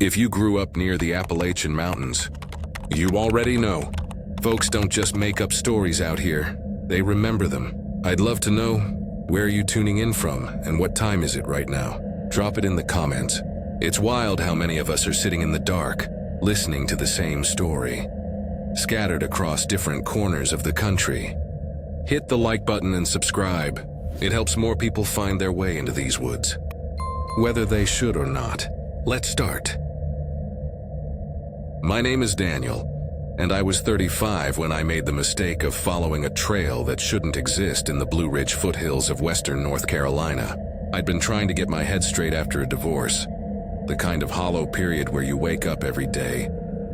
If you grew up near the Appalachian Mountains, you already know. Folks don't just make up stories out here, they remember them. I'd love to know, where are you tuning in from and what time is it right now? Drop it in the comments. It's wild how many of us are sitting in the dark, listening to the same story, scattered across different corners of the country. Hit the like button and subscribe. It helps more people find their way into these woods, whether they should or not. Let's start. My name is Daniel, and I was 35 when I made the mistake of following a trail that shouldn't exist in the Blue Ridge foothills of western North Carolina. I'd been trying to get my head straight after a divorce, the kind of hollow period where you wake up every day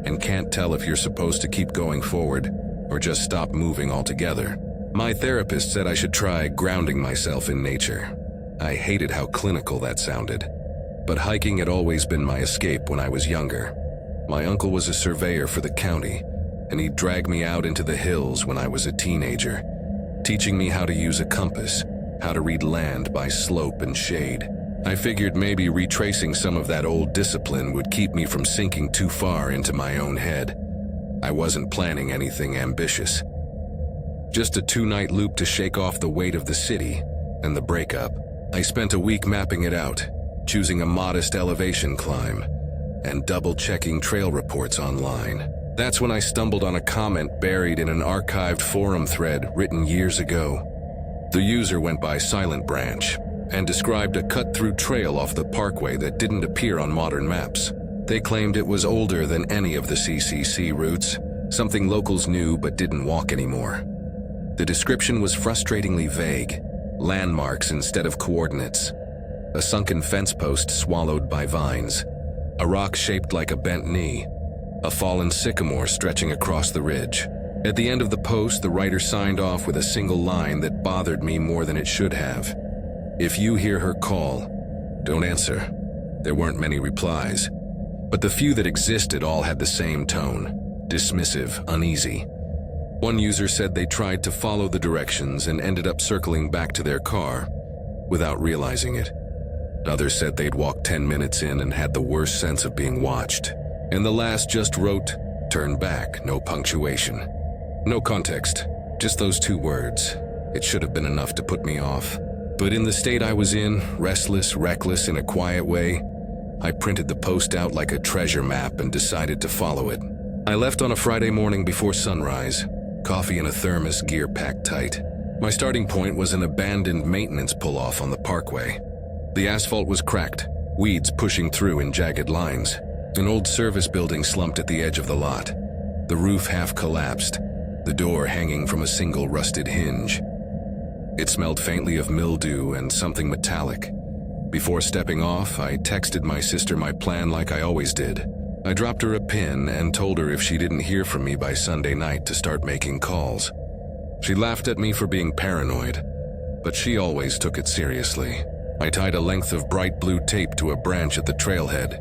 and can't tell if you're supposed to keep going forward or just stop moving altogether. My therapist said I should try grounding myself in nature. I hated how clinical that sounded, but hiking had always been my escape when I was younger. My uncle was a surveyor for the county, and he'd drag me out into the hills when I was a teenager, teaching me how to use a compass, how to read land by slope and shade. I figured maybe retracing some of that old discipline would keep me from sinking too far into my own head. I wasn't planning anything ambitious. Just a 2-night loop to shake off the weight of the city and the breakup. I spent a week mapping it out, choosing a modest elevation climb, and double-checking trail reports online. That's when I stumbled on a comment buried in an archived forum thread written years ago. The user went by Silent Branch and described a cut-through trail off the parkway that didn't appear on modern maps. They claimed it was older than any of the CCC routes, something locals knew but didn't walk anymore. The description was frustratingly vague, landmarks instead of coordinates, a sunken fence post swallowed by vines, a rock shaped like a bent knee, a fallen sycamore stretching across the ridge. At the end of the post, the writer signed off with a single line that bothered me more than it should have. If you hear her call, don't answer. There weren't many replies, but the few that existed all had the same tone, dismissive, uneasy. One user said they tried to follow the directions and ended up circling back to their car without realizing it. Others said they'd walked 10 minutes in and had the worst sense of being watched. And the last just wrote, "Turn back," no punctuation. No context, just those 2 words. It should have been enough to put me off. But in the state I was in, restless, reckless in a quiet way, I printed the post out like a treasure map and decided to follow it. I left on a Friday morning before sunrise, coffee in a thermos, gear packed tight. My starting point was an abandoned maintenance pull-off on the parkway. The asphalt was cracked, weeds pushing through in jagged lines. An old service building slumped at the edge of the lot, the roof half collapsed, the door hanging from a single rusted hinge. It smelled faintly of mildew and something metallic. Before stepping off, I texted my sister my plan like I always did. I dropped her a pin and told her if she didn't hear from me by Sunday night to start making calls. She laughed at me for being paranoid, but she always took it seriously. I tied a length of bright blue tape to a branch at the trailhead.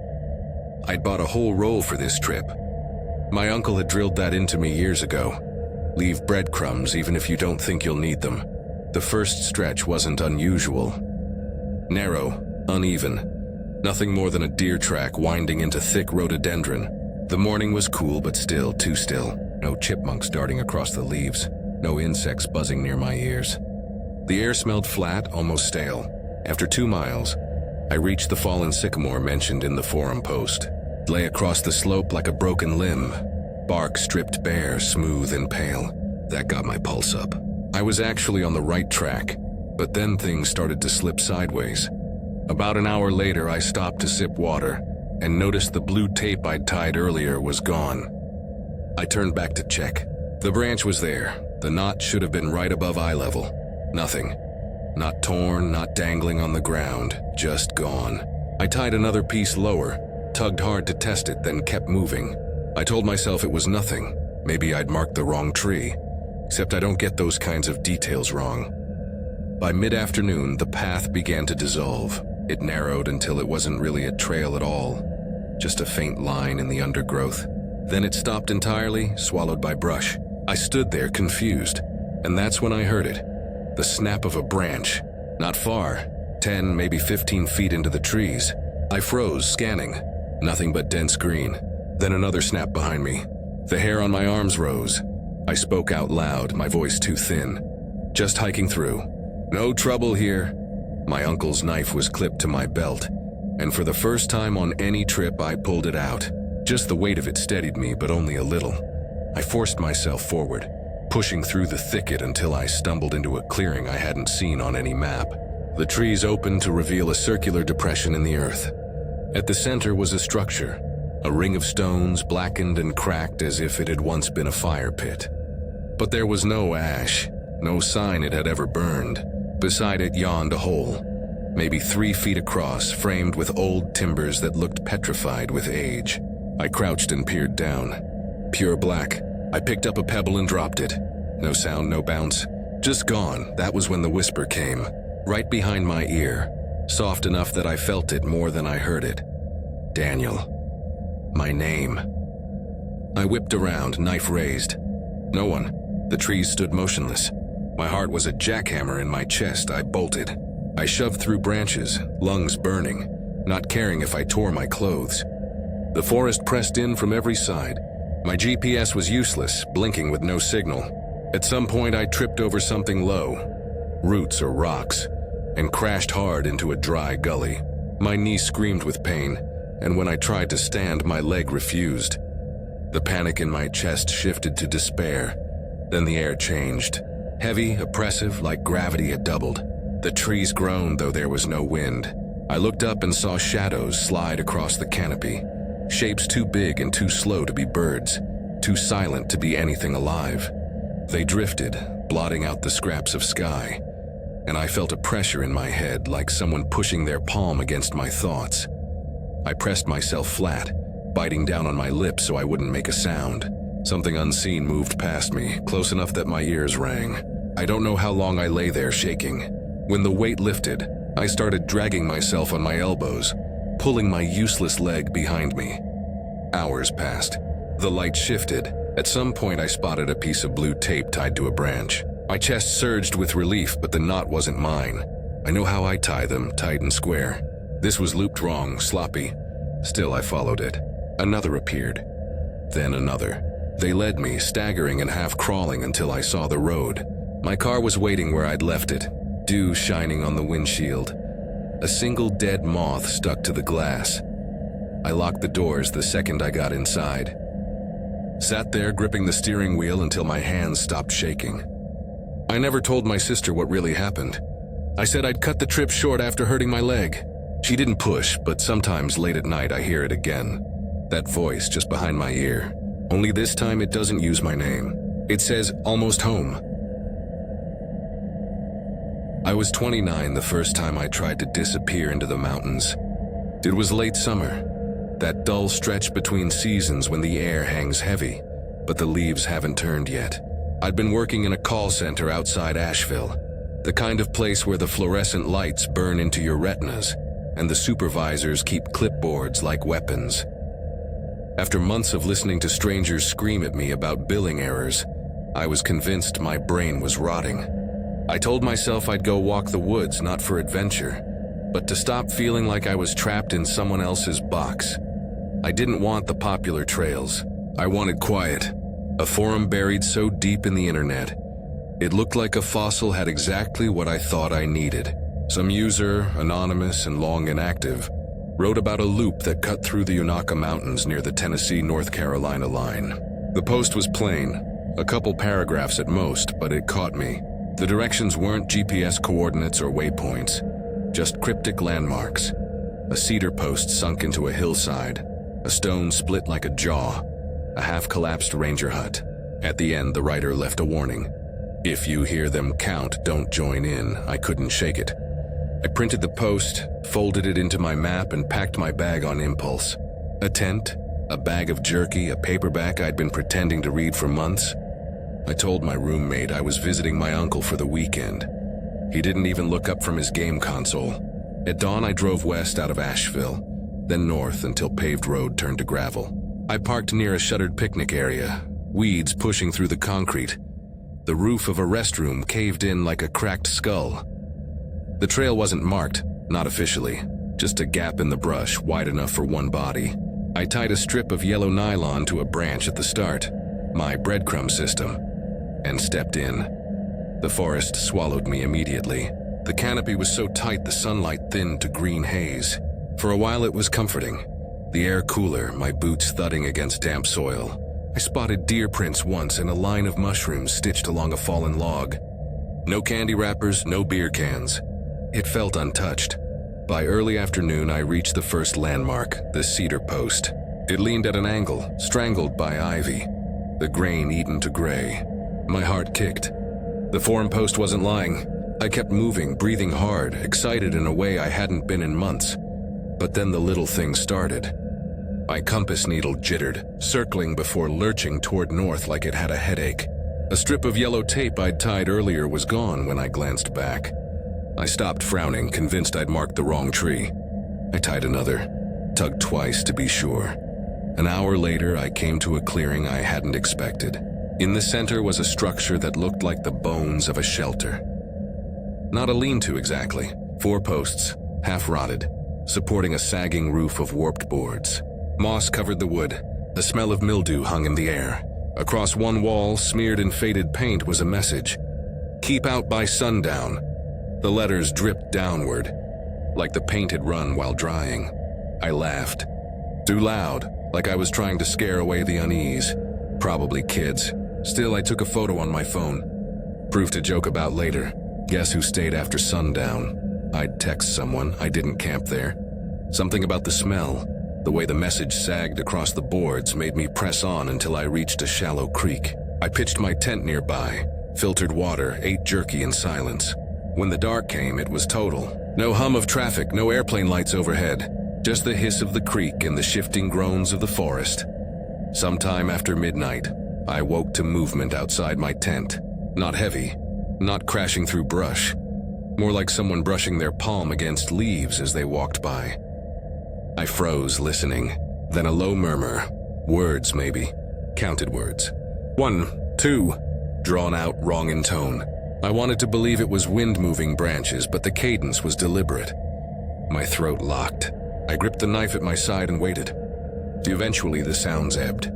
I'd bought a whole roll for this trip. My uncle had drilled that into me years ago. Leave breadcrumbs even if you don't think you'll need them. The first stretch wasn't unusual. Narrow, uneven, nothing more than a deer track winding into thick rhododendron. The morning was cool but still too still. No chipmunks darting across the leaves, no insects buzzing near my ears. The air smelled flat, almost stale. After 2 miles, I reached the fallen sycamore mentioned in the forum post. It lay across the slope like a broken limb, bark stripped bare, smooth and pale. That got my pulse up. I was actually on the right track, but then things started to slip sideways. About an hour later, I stopped to sip water and noticed the blue tape I'd tied earlier was gone. I turned back to check. The branch was there. The knot should have been right above eye level. Nothing. Not torn, not dangling on the ground, just gone. I tied another piece lower, tugged hard to test it, then kept moving. I told myself it was nothing. Maybe I'd marked the wrong tree. Except I don't get those kinds of details wrong. By mid-afternoon, the path began to dissolve. It narrowed until it wasn't really a trail at all, just a faint line in the undergrowth. Then it stopped entirely, swallowed by brush. I stood there, confused, and that's when I heard it. The snap of a branch. Not far, 10, maybe 15 feet into the trees. I froze, scanning. Nothing but dense green. Then another snap behind me. The hair on my arms rose. I spoke out loud, my voice too thin. Just hiking through. No trouble here. My uncle's knife was clipped to my belt, and for the first time on any trip I pulled it out. Just the weight of it steadied me, but only a little. I forced myself forward, pushing through the thicket until I stumbled into a clearing I hadn't seen on any map. The trees opened to reveal a circular depression in the earth. At the center was a structure, a ring of stones blackened and cracked as if it had once been a fire pit. But there was no ash, no sign it had ever burned. Beside it yawned a hole, maybe 3 feet across, framed with old timbers that looked petrified with age. I crouched and peered down. Pure black. I picked up a pebble and dropped it. No sound, no bounce. Just gone. That was when the whisper came, right behind my ear, soft enough that I felt it more than I heard it. Daniel. My name. I whipped around, knife raised. No one. The trees stood motionless. My heart was a jackhammer in my chest. I bolted. I shoved through branches, lungs burning, not caring if I tore my clothes. The forest pressed in from every side. My GPS was useless, blinking with no signal. At some point I tripped over something low, roots or rocks, and crashed hard into a dry gully. My knee screamed with pain, and when I tried to stand, my leg refused. The panic in my chest shifted to despair. Then the air changed. Heavy, oppressive, like gravity had doubled. The trees groaned, though there was no wind. I looked up and saw shadows slide across the canopy. Shapes too big and too slow to be birds, too silent to be anything alive. They drifted, blotting out the scraps of sky, and I felt a pressure in my head, like someone pushing their palm against my thoughts. I pressed myself flat, biting down on my lips so I wouldn't make a sound. Something unseen moved past me, close enough that my ears rang. I don't know how long I lay there shaking. When the weight lifted, I started dragging myself on my elbows, pulling my useless leg behind me. Hours passed. The light shifted. At some point I spotted a piece of blue tape tied to a branch. My chest surged with relief, but the knot wasn't mine. I know how I tie them, tight and square. This was looped wrong, sloppy. Still I followed it. Another appeared. Then another. They led me, staggering and half crawling until I saw the road. My car was waiting where I'd left it, dew shining on the windshield. A single dead moth stuck to the glass. I locked the doors the second I got inside. Sat there gripping the steering wheel until my hands stopped shaking. I never told my sister what really happened. I said I'd cut the trip short after hurting my leg. She didn't push, but sometimes late at night I hear it again. That voice just behind my ear. Only this time it doesn't use my name. It says, "Almost home." I was 29 the first time I tried to disappear into the mountains. It was late summer, that dull stretch between seasons when the air hangs heavy, but the leaves haven't turned yet. I'd been working in a call center outside Asheville, the kind of place where the fluorescent lights burn into your retinas, and the supervisors keep clipboards like weapons. After months of listening to strangers scream at me about billing errors, I was convinced my brain was rotting. I told myself I'd go walk the woods, not for adventure, but to stop feeling like I was trapped in someone else's box. I didn't want the popular trails. I wanted quiet, a forum buried so deep in the internet. It looked like a fossil had exactly what I thought I needed. Some user, anonymous and long inactive, wrote about a loop that cut through the Unexplained Mountains near the Tennessee-North Carolina line. The post was plain, a couple paragraphs at most, but it caught me. The directions weren't GPS coordinates or waypoints, just cryptic landmarks. A cedar post sunk into a hillside, a stone split like a jaw, a half-collapsed ranger hut. At the end, the writer left a warning. If you hear them count, don't join in. I couldn't shake it. I printed the post, folded it into my map, and packed my bag on impulse. A tent, a bag of jerky, a paperback I'd been pretending to read for months. I told my roommate I was visiting my uncle for the weekend. He didn't even look up from his game console. At dawn, I drove west out of Asheville, then north until paved road turned to gravel. I parked near a shuttered picnic area, weeds pushing through the concrete. The roof of a restroom caved in like a cracked skull. The trail wasn't marked, not officially, just a gap in the brush wide enough for one body. I tied a strip of yellow nylon to a branch at the start, my breadcrumb system, and stepped in. The forest swallowed me immediately. The canopy was so tight the sunlight thinned to green haze. For a while it was comforting. The air cooler, my boots thudding against damp soil. I spotted deer prints once and a line of mushrooms stitched along a fallen log. No candy wrappers, no beer cans. It felt untouched. By early afternoon, I reached the first landmark, the cedar post. It leaned at an angle, strangled by ivy, the grain eaten to gray. My heart kicked. The forum post wasn't lying. I kept moving, breathing hard, excited in a way I hadn't been in months. But then the little thing started. My compass needle jittered, circling before lurching toward north like it had a headache. A strip of yellow tape I'd tied earlier was gone when I glanced back. I stopped frowning, convinced I'd marked the wrong tree. I tied another, tugged twice to be sure. An hour later, I came to a clearing I hadn't expected. In the center was a structure that looked like the bones of a shelter. Not a lean-to exactly. 4 posts, half-rotted, supporting a sagging roof of warped boards. Moss covered the wood. The smell of mildew hung in the air. Across one wall, smeared in faded paint, was a message. "Keep out by sundown." The letters dripped downward, like the paint had run while drying. I laughed. Too loud, like I was trying to scare away the unease. Probably kids. Still, I took a photo on my phone. Proof to joke about later. Guess who stayed after sundown? I'd text someone. I didn't camp there. Something about the smell, the way the message sagged across the boards, made me press on until I reached a shallow creek. I pitched my tent nearby, filtered water, ate jerky in silence. When the dark came, it was total. No hum of traffic, no airplane lights overhead, just the hiss of the creek and the shifting groans of the forest. Sometime after midnight, I woke to movement outside my tent. Not heavy, not crashing through brush, more like someone brushing their palm against leaves as they walked by. I froze, listening. Then a low murmur. Words, maybe. Counted words. 1, 2, drawn out, wrong in tone. I wanted to believe it was wind moving branches, but the cadence was deliberate. My throat locked. I gripped the knife at my side and waited. Eventually, the sounds ebbed.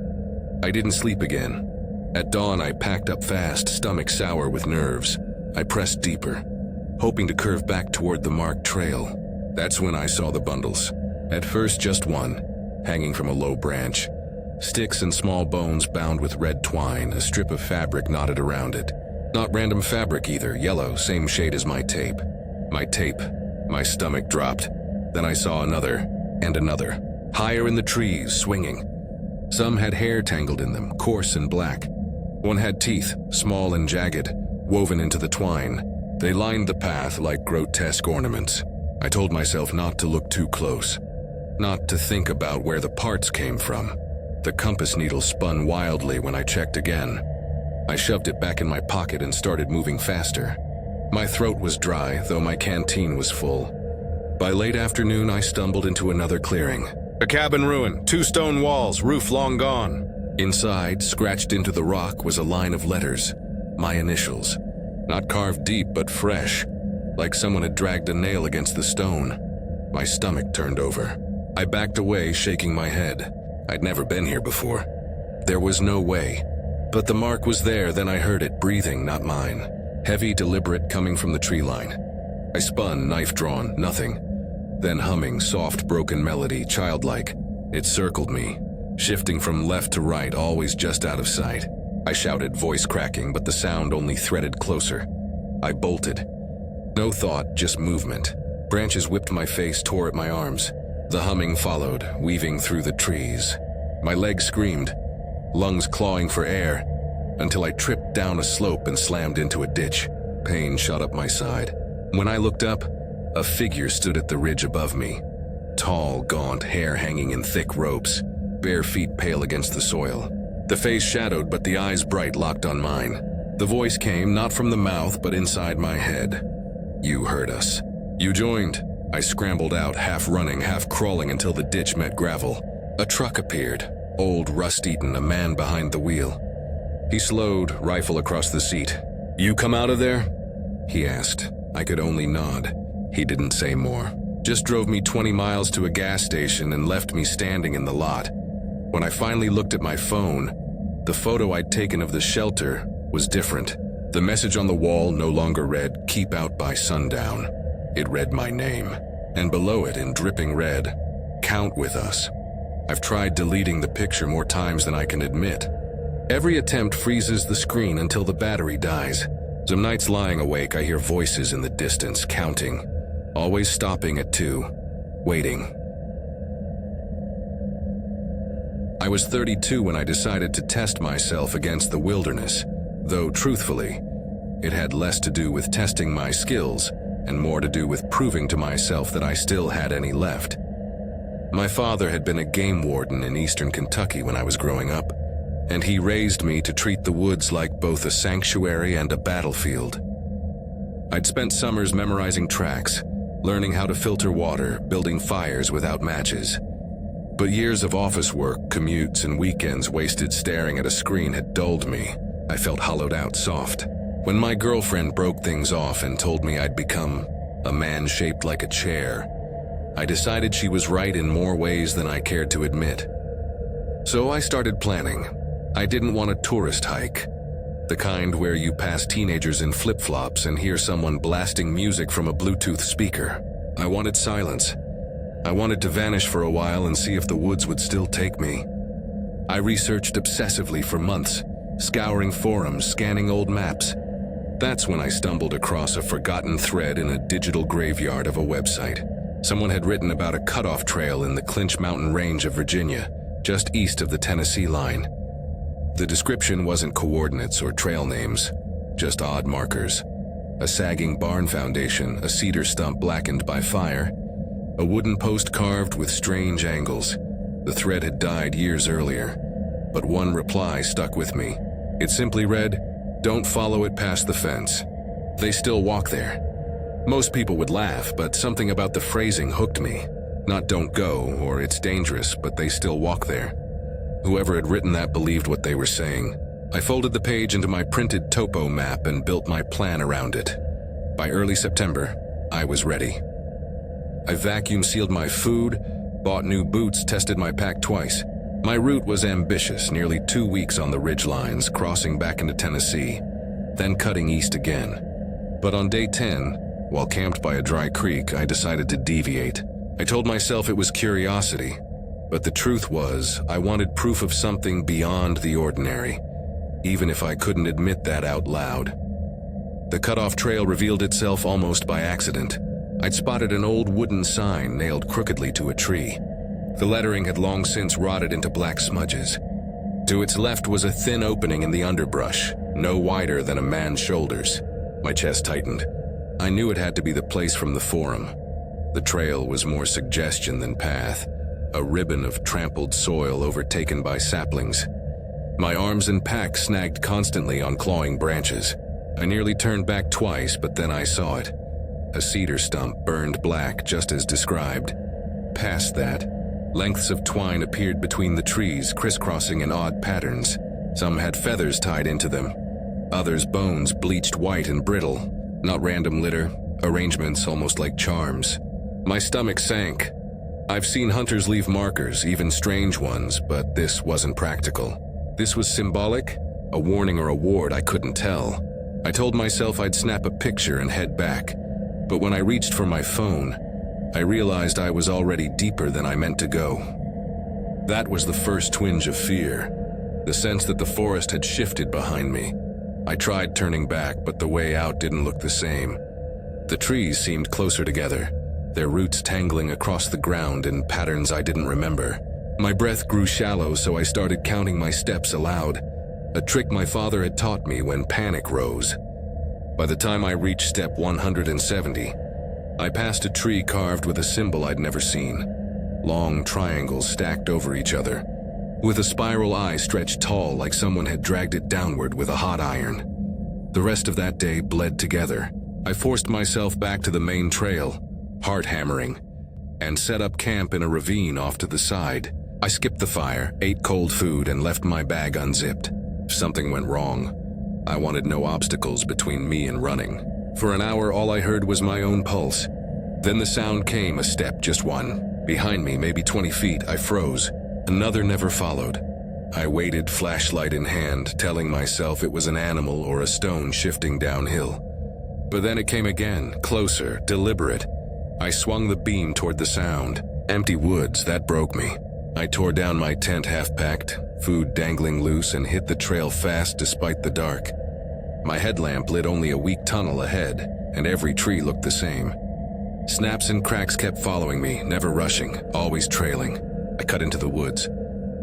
I didn't sleep again. At dawn, I packed up fast, stomach sour with nerves. I pressed deeper, hoping to curve back toward the marked trail. That's when I saw the bundles. At first, just one, hanging from a low branch. Sticks and small bones bound with red twine, a strip of fabric knotted around it. Not random fabric either, yellow, same shade as my tape. My tape. My stomach dropped. Then I saw another, and another. Higher in the trees, swinging. Some had hair tangled in them, coarse and black. One had teeth, small and jagged, woven into the twine. They lined the path like grotesque ornaments. I told myself not to look too close, not to think about where the parts came from. The compass needle spun wildly when I checked again. I shoved it back in my pocket and started moving faster. My throat was dry, though my canteen was full. By late afternoon, I stumbled into another clearing. A cabin ruin, 2 stone walls, roof long gone. Inside, scratched into the rock, was a line of letters. My initials. Not carved deep, but fresh, like someone had dragged a nail against the stone. My stomach turned over. I backed away, shaking my head. I'd never been here before. There was no way. But the mark was there, then I heard it, breathing, not mine. Heavy, deliberate, coming from the tree line. I spun, knife drawn, nothing. Then humming, soft, broken melody, childlike. It circled me, shifting from left to right, always just out of sight. I shouted, voice cracking, but the sound only threaded closer. I bolted. No thought, just movement. Branches whipped my face, tore at my arms. The humming followed, weaving through the trees. My legs screamed, lungs clawing for air, until I tripped down a slope and slammed into a ditch. Pain shot up my side. When I looked up, a figure stood at the ridge above me. Tall, gaunt, hair hanging in thick ropes, bare feet pale against the soil. The face shadowed, but the eyes bright, locked on mine. The voice came, not from the mouth, but inside my head. You heard us. You joined. I scrambled out, half running, half crawling until the ditch met gravel. A truck appeared, old, rust-eaten, a man behind the wheel. He slowed, rifle across the seat. You come out of there? He asked. I could only nod. He didn't say more. Just drove me 20 miles to a gas station and left me standing in the lot. When I finally looked at my phone, the photo I'd taken of the shelter was different. The message on the wall no longer read, "Keep out by sundown." It read my name, and below it in dripping red, "Count with us." I've tried deleting the picture more times than I can admit. Every attempt freezes the screen until the battery dies. Some nights lying awake, I hear voices in the distance, counting, always stopping at 2, waiting. I was 32 when I decided to test myself against the wilderness, though truthfully, it had less to do with testing my skills and more to do with proving to myself that I still had any left. My father had been a game warden in eastern Kentucky when I was growing up, and he raised me to treat the woods like both a sanctuary and a battlefield. I'd spent summers memorizing tracks, learning how to filter water, building fires without matches. But years of office work, commutes, and weekends wasted staring at a screen had dulled me. I felt hollowed out soft. When my girlfriend broke things off and told me I'd become a man shaped like a chair, I decided she was right in more ways than I cared to admit. So I started planning. I didn't want a tourist hike, the kind where you pass teenagers in flip-flops and hear someone blasting music from a Bluetooth speaker. I wanted silence. I wanted to vanish for a while and see if the woods would still take me. I researched obsessively for months, scouring forums, scanning old maps. That's when I stumbled across a forgotten thread in a digital graveyard of a website. Someone had written about a cutoff trail in the Clinch Mountain Range of Virginia, just east of the Tennessee line. The description wasn't coordinates or trail names, just odd markers. A sagging barn foundation, a cedar stump blackened by fire, a wooden post carved with strange angles. The thread had died years earlier, but one reply stuck with me. It simply read, "Don't follow it past the fence. They still walk there." Most people would laugh, but something about the phrasing hooked me. Not "don't go" or "it's dangerous," but "they still walk there." Whoever had written that believed what they were saying. I folded the page into my printed topo map and built my plan around it. By early September, I was ready. I vacuum sealed my food, bought new boots, tested my pack twice. My route was ambitious, nearly 2 weeks on the ridge lines, crossing back into Tennessee, then cutting east again. But on day 10, while camped by a dry creek, I decided to deviate. I told myself it was curiosity, but the truth was I wanted proof of something beyond the ordinary, even if I couldn't admit that out loud. The cutoff trail revealed itself almost by accident. I'd spotted an old wooden sign nailed crookedly to a tree. The lettering had long since rotted into black smudges. To its left was a thin opening in the underbrush, no wider than a man's shoulders. My chest tightened. I knew it had to be the place from the forum. The trail was more suggestion than path, a ribbon of trampled soil overtaken by saplings. My arms and pack snagged constantly on clawing branches. I nearly turned back twice, but then I saw it. A cedar stump burned black just as described. Past that, lengths of twine appeared between the trees, crisscrossing in odd patterns. Some had feathers tied into them. Others bones bleached white and brittle. Not random litter, arrangements almost like charms. My stomach sank. I've seen hunters leave markers, even strange ones, but this wasn't practical. This was symbolic, a warning or a ward, I couldn't tell. I told myself I'd snap a picture and head back. But when I reached for my phone, I realized I was already deeper than I meant to go. That was the first twinge of fear, the sense that the forest had shifted behind me. I tried turning back, but the way out didn't look the same. The trees seemed closer together, their roots tangling across the ground in patterns I didn't remember. My breath grew shallow, so I started counting my steps aloud, a trick my father had taught me when panic rose. By the time I reached step 170, I passed a tree carved with a symbol I'd never seen. Long triangles stacked over each other, with a spiral eye stretched tall like someone had dragged it downward with a hot iron. The rest of that day bled together. I forced myself back to the main trail, heart hammering, and set up camp in a ravine off to the side. I skipped the fire, ate cold food, and left my bag unzipped. If something went wrong, I wanted no obstacles between me and running. For an hour, all I heard was my own pulse. Then the sound came, a step, just one. Behind me, maybe 20 feet, I froze. Another never followed. I waited, flashlight in hand, telling myself it was an animal or a stone shifting downhill. But then it came again, closer, deliberate. I swung the beam toward the sound. Empty woods, that broke me. I tore down my tent half-packed, food dangling loose, and hit the trail fast despite the dark. My headlamp lit only a weak tunnel ahead, and every tree looked the same. Snaps and cracks kept following me, never rushing, always trailing. I cut into the woods,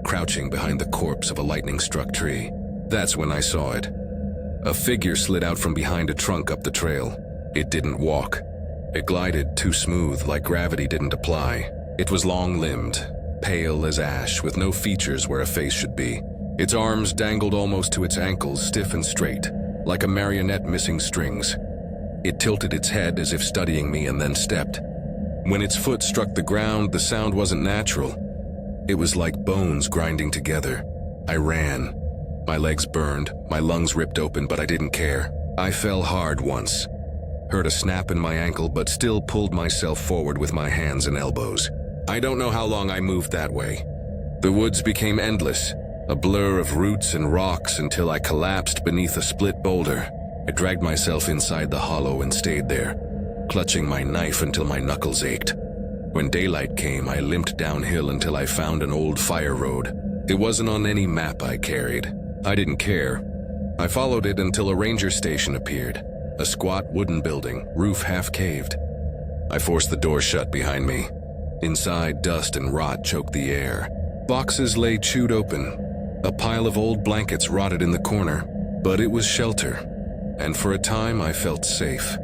crouching behind the corpse of a lightning-struck tree. That's when I saw it. A figure slid out from behind a trunk up the trail. It didn't walk. It glided too smooth, like gravity didn't apply. It was long-limbed, pale as ash, with no features where a face should be. Its arms dangled almost to its ankles, stiff and straight, like a marionette missing strings. It tilted its head as if studying me and then stepped. When its foot struck the ground, the sound wasn't natural. It was like bones grinding together. I ran. My legs burned, my lungs ripped open, but I didn't care. I fell hard once. Heard a snap in my ankle, but still pulled myself forward with my hands and elbows. I don't know how long I moved that way. The woods became endless, a blur of roots and rocks until I collapsed beneath a split boulder. I dragged myself inside the hollow and stayed there, clutching my knife until my knuckles ached. When daylight came, I limped downhill until I found an old fire road. It wasn't on any map I carried. I didn't care. I followed it until a ranger station appeared, a squat wooden building, roof half-caved. I forced the door shut behind me. Inside, dust and rot choked the air. Boxes lay chewed open. A pile of old blankets rotted in the corner, but it was shelter, and for a time I felt safe.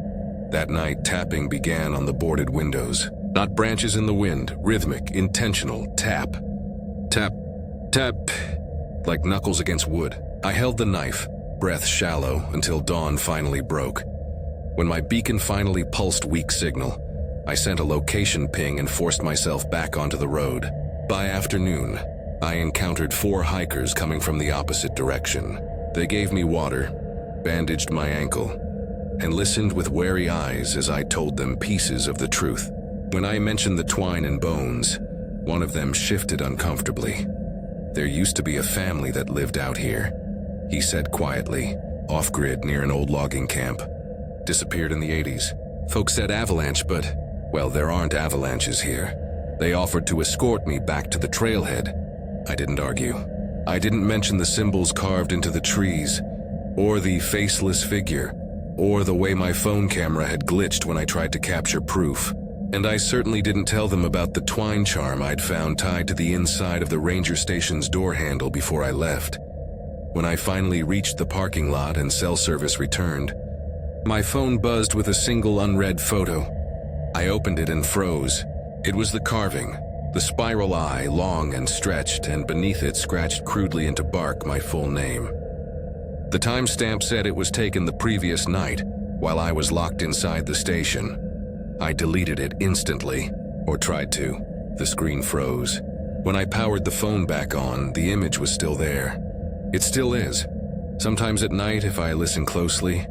That night, tapping began on the boarded windows. Not branches in the wind, rhythmic, intentional, tap. Tap, tap, like knuckles against wood. I held the knife, breath shallow, until dawn finally broke. When my beacon finally pulsed weak signal, I sent a location ping and forced myself back onto the road. By afternoon, I encountered 4 hikers coming from the opposite direction. They gave me water, bandaged my ankle, and listened with wary eyes as I told them pieces of the truth. When I mentioned the twine and bones, one of them shifted uncomfortably. There used to be a family that lived out here, he said quietly, off-grid near an old logging camp. Disappeared in the 80s. Folks said avalanche, but, well, there aren't avalanches here. They offered to escort me back to the trailhead. I didn't argue. I didn't mention the symbols carved into the trees, or the faceless figure, or the way my phone camera had glitched when I tried to capture proof. And I certainly didn't tell them about the twine charm I'd found tied to the inside of the ranger station's door handle before I left. When I finally reached the parking lot and cell service returned, my phone buzzed with a single unread photo. I opened it and froze. It was the carving, the spiral eye, long and stretched, and beneath it, scratched crudely into bark, my full name. The timestamp said it was taken the previous night, while I was locked inside the station. I deleted it instantly, or tried to. The screen froze. When I powered the phone back on, the image was still there. It still is. Sometimes at night, if I listen closely,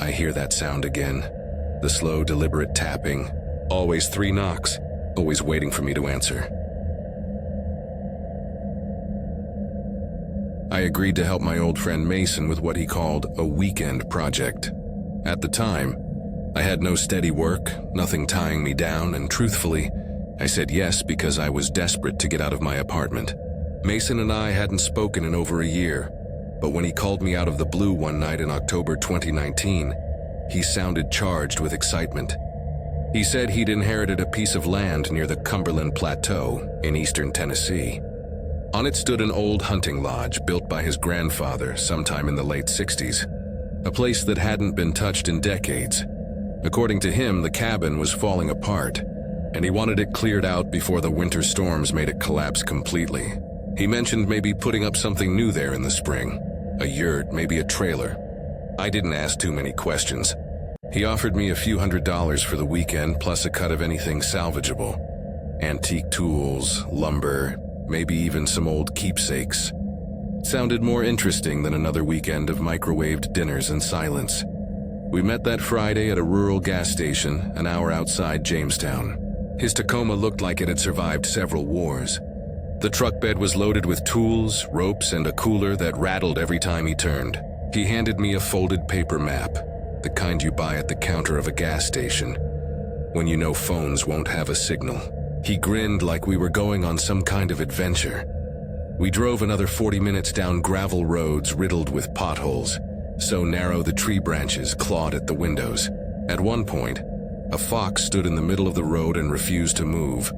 I hear that sound again. The slow, deliberate tapping. Always 3 knocks, always waiting for me to answer. I agreed to help my old friend Mason with what he called a weekend project. At the time, I had no steady work, nothing tying me down, and truthfully, I said yes because I was desperate to get out of my apartment. Mason and I hadn't spoken in over a year, but when he called me out of the blue one night in October 2019, he sounded charged with excitement. He said he'd inherited a piece of land near the Cumberland Plateau in eastern Tennessee. On it stood an old hunting lodge built by his grandfather sometime in the late 60s, a place that hadn't been touched in decades. According to him, the cabin was falling apart, and he wanted it cleared out before the winter storms made it collapse completely. He mentioned maybe putting up something new there in the spring, a yurt, maybe a trailer. I didn't ask too many questions. He offered me a few $100s for the weekend, plus a cut of anything salvageable. Antique tools, lumber, maybe even some old keepsakes. It sounded more interesting than another weekend of microwaved dinners and silence. We met that Friday at a rural gas station an hour outside Jamestown. His Tacoma looked like it had survived several wars. The truck bed was loaded with tools, ropes, and a cooler that rattled every time he turned. He handed me a folded paper map, the kind you buy at the counter of a gas station, when you know phones won't have a signal. He grinned like we were going on some kind of adventure. We drove another 40 minutes down gravel roads riddled with potholes, so narrow the tree branches clawed at the windows. At one point, a fox stood in the middle of the road and refused to move,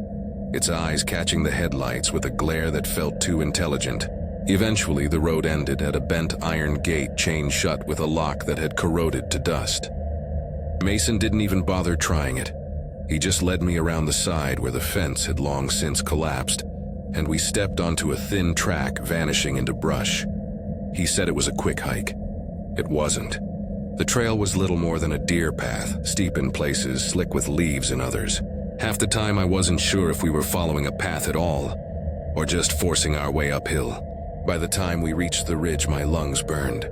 its eyes catching the headlights with a glare that felt too intelligent. Eventually, the road ended at a bent iron gate chained shut with a lock that had corroded to dust. Mason didn't even bother trying it. He just led me around the side where the fence had long since collapsed, and we stepped onto a thin track vanishing into brush. He said it was a quick hike. It wasn't. The trail was little more than a deer path, steep in places, slick with leaves in others. Half the time I wasn't sure if we were following a path at all, or just forcing our way uphill. By the time we reached the ridge, my lungs burned.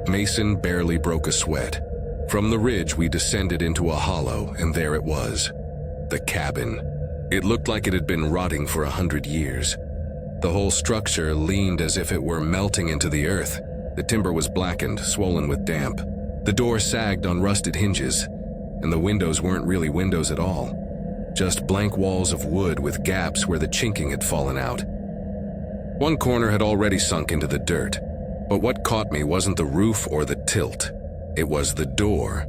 Mason barely broke a sweat. From the ridge, we descended into a hollow, and there it was. The cabin. It looked like it had been rotting for 100 years. The whole structure leaned as if it were melting into the earth. The timber was blackened, swollen with damp. The door sagged on rusted hinges, and the windows weren't really windows at all. Just blank walls of wood with gaps where the chinking had fallen out. One corner had already sunk into the dirt, but what caught me wasn't the roof or the tilt. It was the door.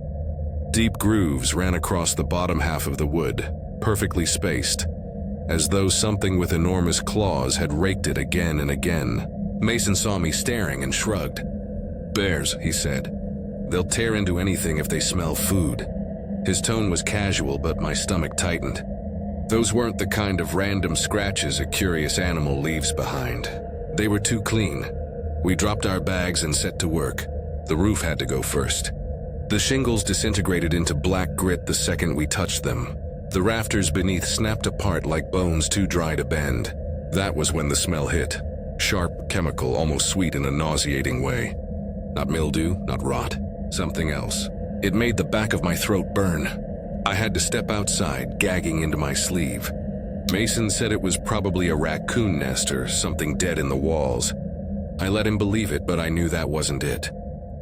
Deep grooves ran across the bottom half of the wood, perfectly spaced, as though something with enormous claws had raked it again and again. Mason saw me staring and shrugged. "Bears," he said. "They'll tear into anything if they smell food." His tone was casual, but my stomach tightened. Those weren't the kind of random scratches a curious animal leaves behind. They were too clean. We dropped our bags and set to work. The roof had to go first. The shingles disintegrated into black grit the second we touched them. The rafters beneath snapped apart like bones too dry to bend. That was when the smell hit. Sharp, chemical, almost sweet in a nauseating way. Not mildew, not rot. Something else. It made the back of my throat burn. I had to step outside, gagging into my sleeve. Mason said it was probably a raccoon nest or something dead in the walls. I let him believe it, but I knew that wasn't it.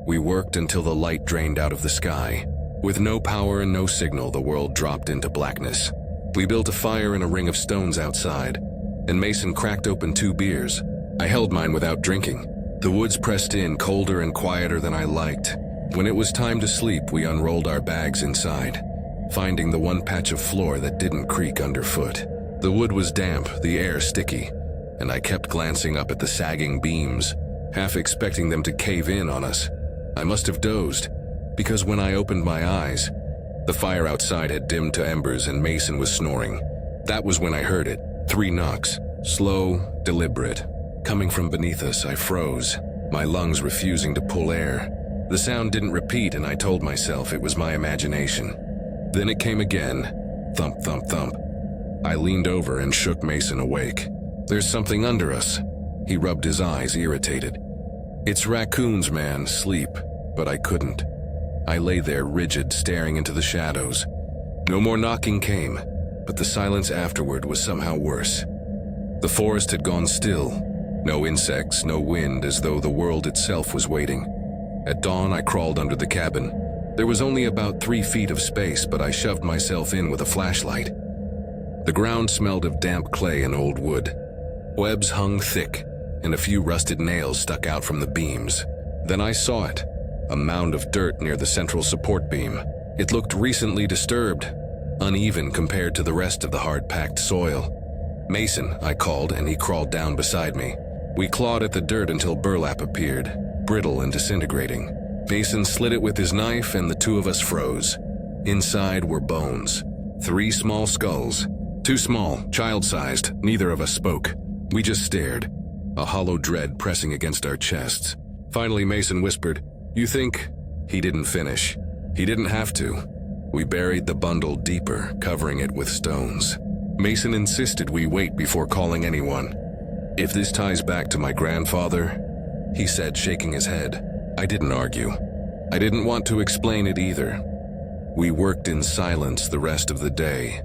We worked until the light drained out of the sky. With no power and no signal, the world dropped into blackness. We built a fire in a ring of stones outside, and Mason cracked open 2 beers. I held mine without drinking. The woods pressed in, colder and quieter than I liked. When it was time to sleep, we unrolled our bags inside, finding the one patch of floor that didn't creak underfoot. The wood was damp, the air sticky, and I kept glancing up at the sagging beams, half expecting them to cave in on us. I must have dozed, because when I opened my eyes, the fire outside had dimmed to embers and Mason was snoring. That was when I heard it. 3 knocks, slow, deliberate. Coming from beneath us, I froze, my lungs refusing to pull air. The sound didn't repeat, and I told myself it was my imagination. Then it came again. Thump, thump, thump. I leaned over and shook Mason awake. "There's something under us." He rubbed his eyes, irritated. "It's raccoons, man, sleep." But I couldn't. I lay there rigid, staring into the shadows. No more knocking came, but the silence afterward was somehow worse. The forest had gone still. No insects, no wind, as though the world itself was waiting. At dawn, I crawled under the cabin. There was only about 3 feet of space, but I shoved myself in with a flashlight. The ground smelled of damp clay and old wood. Webs hung thick, and a few rusted nails stuck out from the beams. Then I saw it, a mound of dirt near the central support beam. It looked recently disturbed, uneven compared to the rest of the hard-packed soil. "Mason," I called, and he crawled down beside me. We clawed at the dirt until burlap appeared, brittle and disintegrating. Mason slit it with his knife, and the 2 of us froze. Inside were bones. 3 small skulls. Too small, child-sized, neither of us spoke. We just stared, a hollow dread pressing against our chests. Finally, Mason whispered, "You think?" He didn't finish. He didn't have to. We buried the bundle deeper, covering it with stones. Mason insisted we wait before calling anyone. "If this ties back to my grandfather," he said, shaking his head. I didn't argue. I didn't want to explain it either. We worked in silence the rest of the day,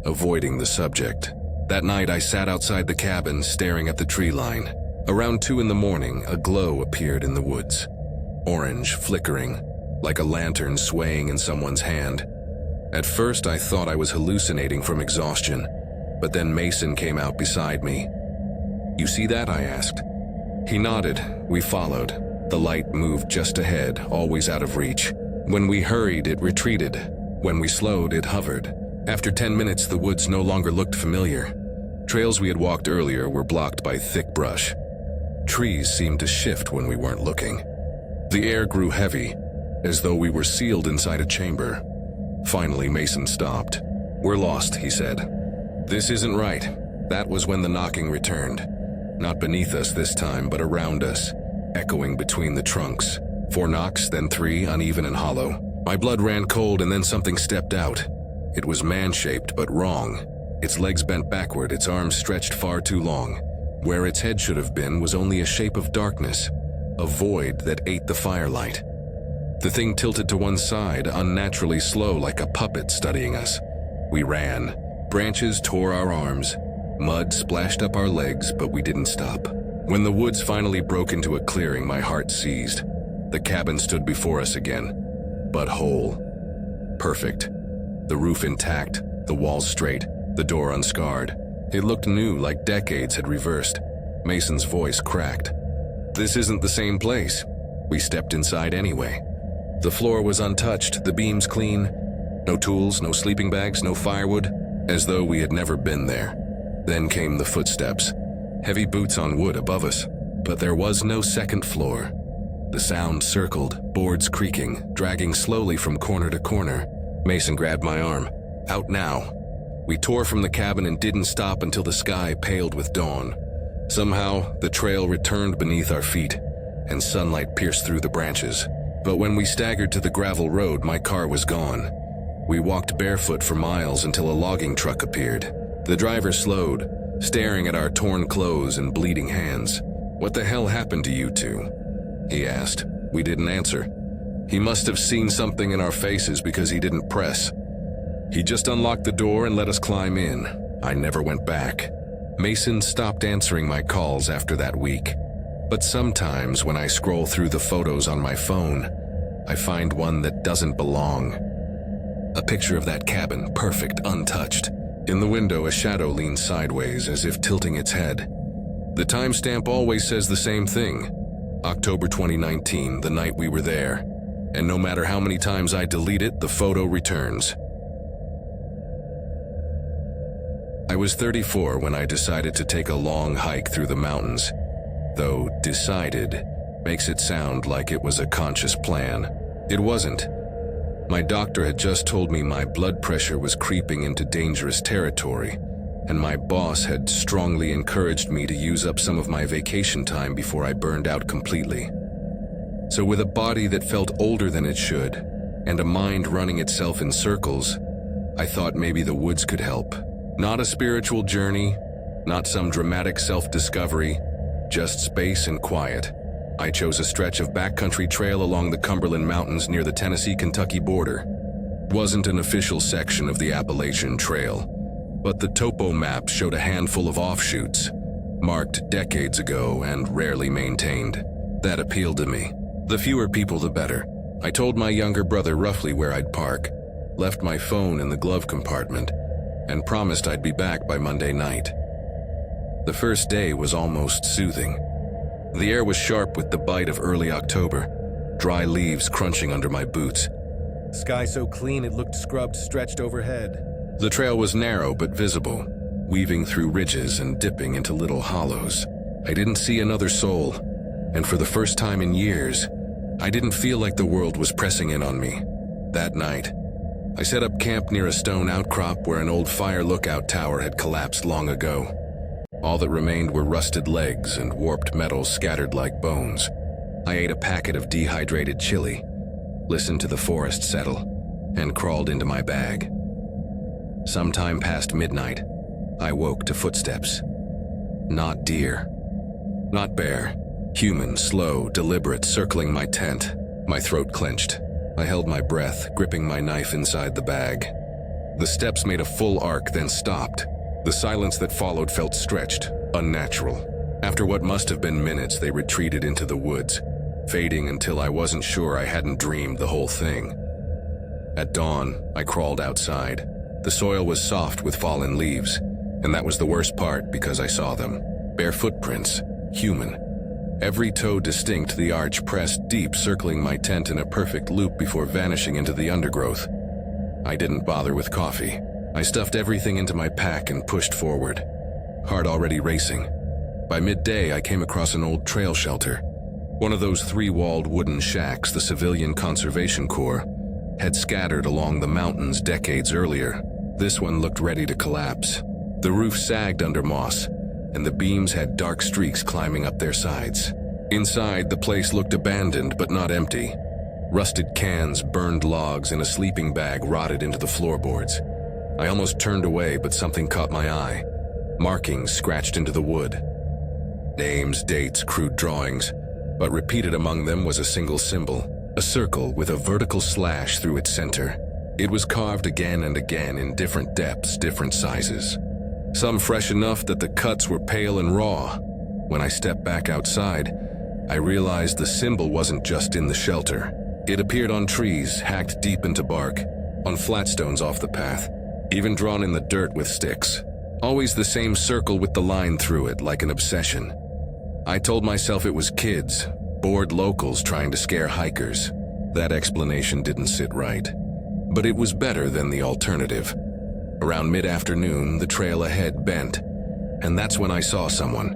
avoiding the subject. That night I sat outside the cabin staring at the tree line. Around 2 in the morning, a glow appeared in the woods. Orange, flickering, like a lantern swaying in someone's hand. At first I thought I was hallucinating from exhaustion, but then Mason came out beside me. "You see that?" I asked. He nodded. We followed. The light moved just ahead, always out of reach. When we hurried, it retreated. When we slowed, it hovered. After 10 minutes, the woods no longer looked familiar. Trails we had walked earlier were blocked by thick brush. Trees seemed to shift when we weren't looking. The air grew heavy, as though we were sealed inside a chamber. Finally, Mason stopped. "We're lost," he said. "This isn't right." That was when the knocking returned. Not beneath us this time, but around us, echoing between the trunks. 4 knocks, then 3, uneven and hollow. My blood ran cold, and then something stepped out. It was man-shaped, but wrong. Its legs bent backward, its arms stretched far too long. Where its head should have been was only a shape of darkness, a void that ate the firelight. The thing tilted to one side, unnaturally slow, like a puppet studying us. We ran. Branches tore our arms. Mud splashed up our legs, but we didn't stop. When the woods finally broke into a clearing, my heart seized. The cabin stood before us again, but whole. Perfect. The roof intact, the walls straight, the door unscarred. It looked new, like decades had reversed. Mason's voice cracked. "This isn't the same place." We stepped inside anyway. The floor was untouched, the beams clean. No tools, no sleeping bags, no firewood, as though we had never been there. Then came the footsteps. Heavy boots on wood above us, but there was no second floor. The sound circled, boards creaking, dragging slowly from corner to corner. Mason grabbed my arm. "Out now." We tore from the cabin and didn't stop until the sky paled with dawn. Somehow, the trail returned beneath our feet, and sunlight pierced through the branches. But when we staggered to the gravel road, my car was gone. We walked barefoot for miles until a logging truck appeared. The driver slowed, staring at our torn clothes and bleeding hands. "What the hell happened to you two?" he asked. We didn't answer. He must have seen something in our faces because he didn't press. He just unlocked the door and let us climb in. I never went back. Mason stopped answering my calls after that week. But sometimes when I scroll through the photos on my phone, I find one that doesn't belong. A picture of that cabin, perfect, untouched. In the window, a shadow leans sideways as if tilting its head. The timestamp always says the same thing. October 2019, the night we were there. And no matter how many times I delete it, the photo returns. I was 34 when I decided to take a long hike through the mountains. Though decided makes it sound like it was a conscious plan. It wasn't. My doctor had just told me my blood pressure was creeping into dangerous territory, and my boss had strongly encouraged me to use up some of my vacation time before I burned out completely. So with a body that felt older than it should, and a mind running itself in circles, I thought maybe the woods could help. Not a spiritual journey, not some dramatic self-discovery, just space and quiet. I chose a stretch of backcountry trail along the Cumberland Mountains near the Tennessee-Kentucky border. It wasn't an official section of the Appalachian Trail, but the topo map showed a handful of offshoots, marked decades ago and rarely maintained. That appealed to me. The fewer people, the better. I told my younger brother roughly where I'd park, left my phone in the glove compartment, and promised I'd be back by Monday night. The first day was almost soothing. The air was sharp with the bite of early October, dry leaves crunching under my boots. Sky so clean it looked scrubbed stretched overhead. The trail was narrow but visible, weaving through ridges and dipping into little hollows. I didn't see another soul, and for the first time in years, I didn't feel like the world was pressing in on me. That night, I set up camp near a stone outcrop where an old fire lookout tower had collapsed long ago. All that remained were rusted legs and warped metal scattered like bones. I ate a packet of dehydrated chili, listened to the forest settle, and crawled into my bag. Sometime past midnight, I woke to footsteps. Not deer. Not bear. Human, slow, deliberate, circling my tent. My throat clenched. I held my breath, gripping my knife inside the bag. The steps made a full arc, then stopped. The silence that followed felt stretched, unnatural. After what must have been minutes, they retreated into the woods, fading until I wasn't sure I hadn't dreamed the whole thing. At dawn, I crawled outside. The soil was soft with fallen leaves, and that was the worst part because I saw them. Bare footprints, human. Every toe distinct, the arch pressed deep, circling my tent in a perfect loop before vanishing into the undergrowth. I didn't bother with coffee. I stuffed everything into my pack and pushed forward, heart already racing. By midday, I came across an old trail shelter. One of those three-walled wooden shacks the Civilian Conservation Corps had scattered along the mountains decades earlier. This one looked ready to collapse. The roof sagged under moss, and the beams had dark streaks climbing up their sides. Inside, the place looked abandoned but not empty. Rusted cans, burned logs, and a sleeping bag rotted into the floorboards. I almost turned away, but something caught my eye. Markings scratched into the wood. Names, dates, crude drawings, but repeated among them was a single symbol, a circle with a vertical slash through its center. It was carved again and again in different depths, different sizes. Some fresh enough that the cuts were pale and raw. When I stepped back outside, I realized the symbol wasn't just in the shelter. It appeared on trees, hacked deep into bark, on flat stones off the path, even drawn in the dirt with sticks. Always the same circle with the line through it, like an obsession. I told myself it was kids, bored locals trying to scare hikers. That explanation didn't sit right. But it was better than the alternative. Around mid-afternoon, the trail ahead bent, and that's when I saw someone.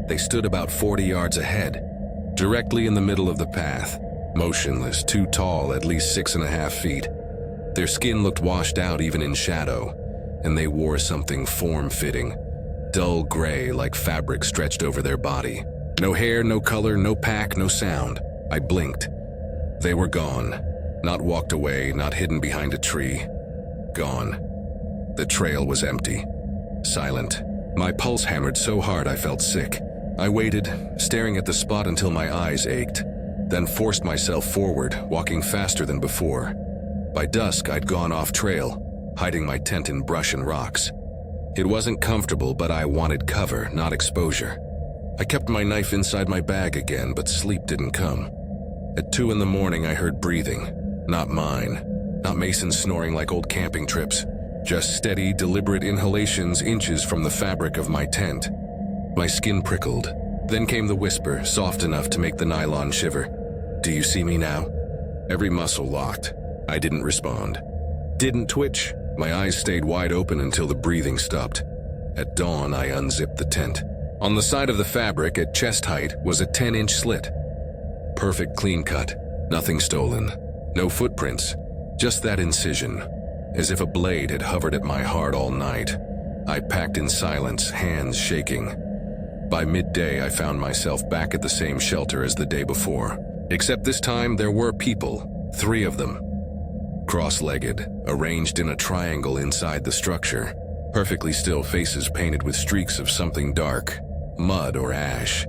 They stood about 40 yards ahead, directly in the middle of the path, motionless, too tall, at least 6.5 feet. Their skin looked washed out even in shadow, and they wore something form-fitting, dull gray like fabric stretched over their body. No hair, no color, no pack, no sound. I blinked. They were gone. Not walked away, not hidden behind a tree. Gone. The trail was empty. Silent. My pulse hammered so hard I felt sick. I waited, staring at the spot until my eyes ached, then forced myself forward, walking faster than before. By dusk, I'd gone off trail, hiding my tent in brush and rocks. It wasn't comfortable, but I wanted cover, not exposure. I kept my knife inside my bag again, but sleep didn't come. At 2 in the morning, I heard breathing. Not mine. Not Mason snoring like old camping trips. Just steady, deliberate inhalations inches from the fabric of my tent. My skin prickled. Then came the whisper, soft enough to make the nylon shiver. "Do you see me now?" Every muscle locked. I didn't respond. Didn't twitch. My eyes stayed wide open until the breathing stopped. At dawn, I unzipped the tent. On the side of the fabric, at chest height, was a 10-inch slit. Perfect clean cut. Nothing stolen. No footprints. Just that incision. As if a blade had hovered at my heart all night. I packed in silence, hands shaking. By midday, I found myself back at the same shelter as the day before. Except this time, there were people. 3 of them. Cross-legged, arranged in a triangle inside the structure. Perfectly still faces painted with streaks of something dark. Mud or ash.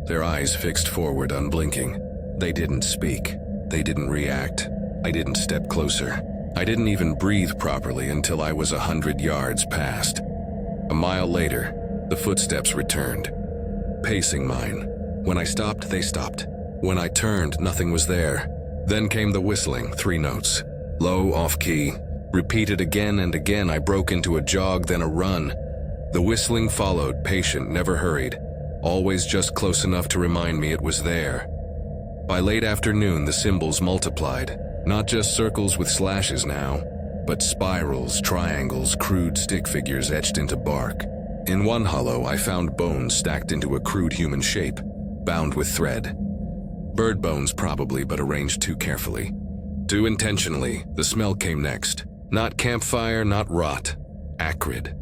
Their eyes fixed forward, unblinking. They didn't speak. They didn't react. I didn't step closer. I didn't even breathe properly until I was 100 yards past. A mile later, the footsteps returned. Pacing mine. When I stopped, they stopped. When I turned, nothing was there. Then came the whistling, 3 notes. Low, off-key. Repeated again and again. I broke into a jog, then a run. The whistling followed, patient, never hurried. Always just close enough to remind me it was there. By late afternoon, the symbols multiplied. Not just circles with slashes now, but spirals, triangles, crude stick figures etched into bark. In one hollow, I found bones stacked into a crude human shape, bound with thread. Bird bones probably, but arranged too carefully. Too intentionally. The smell came next. Not campfire, not rot. Acrid.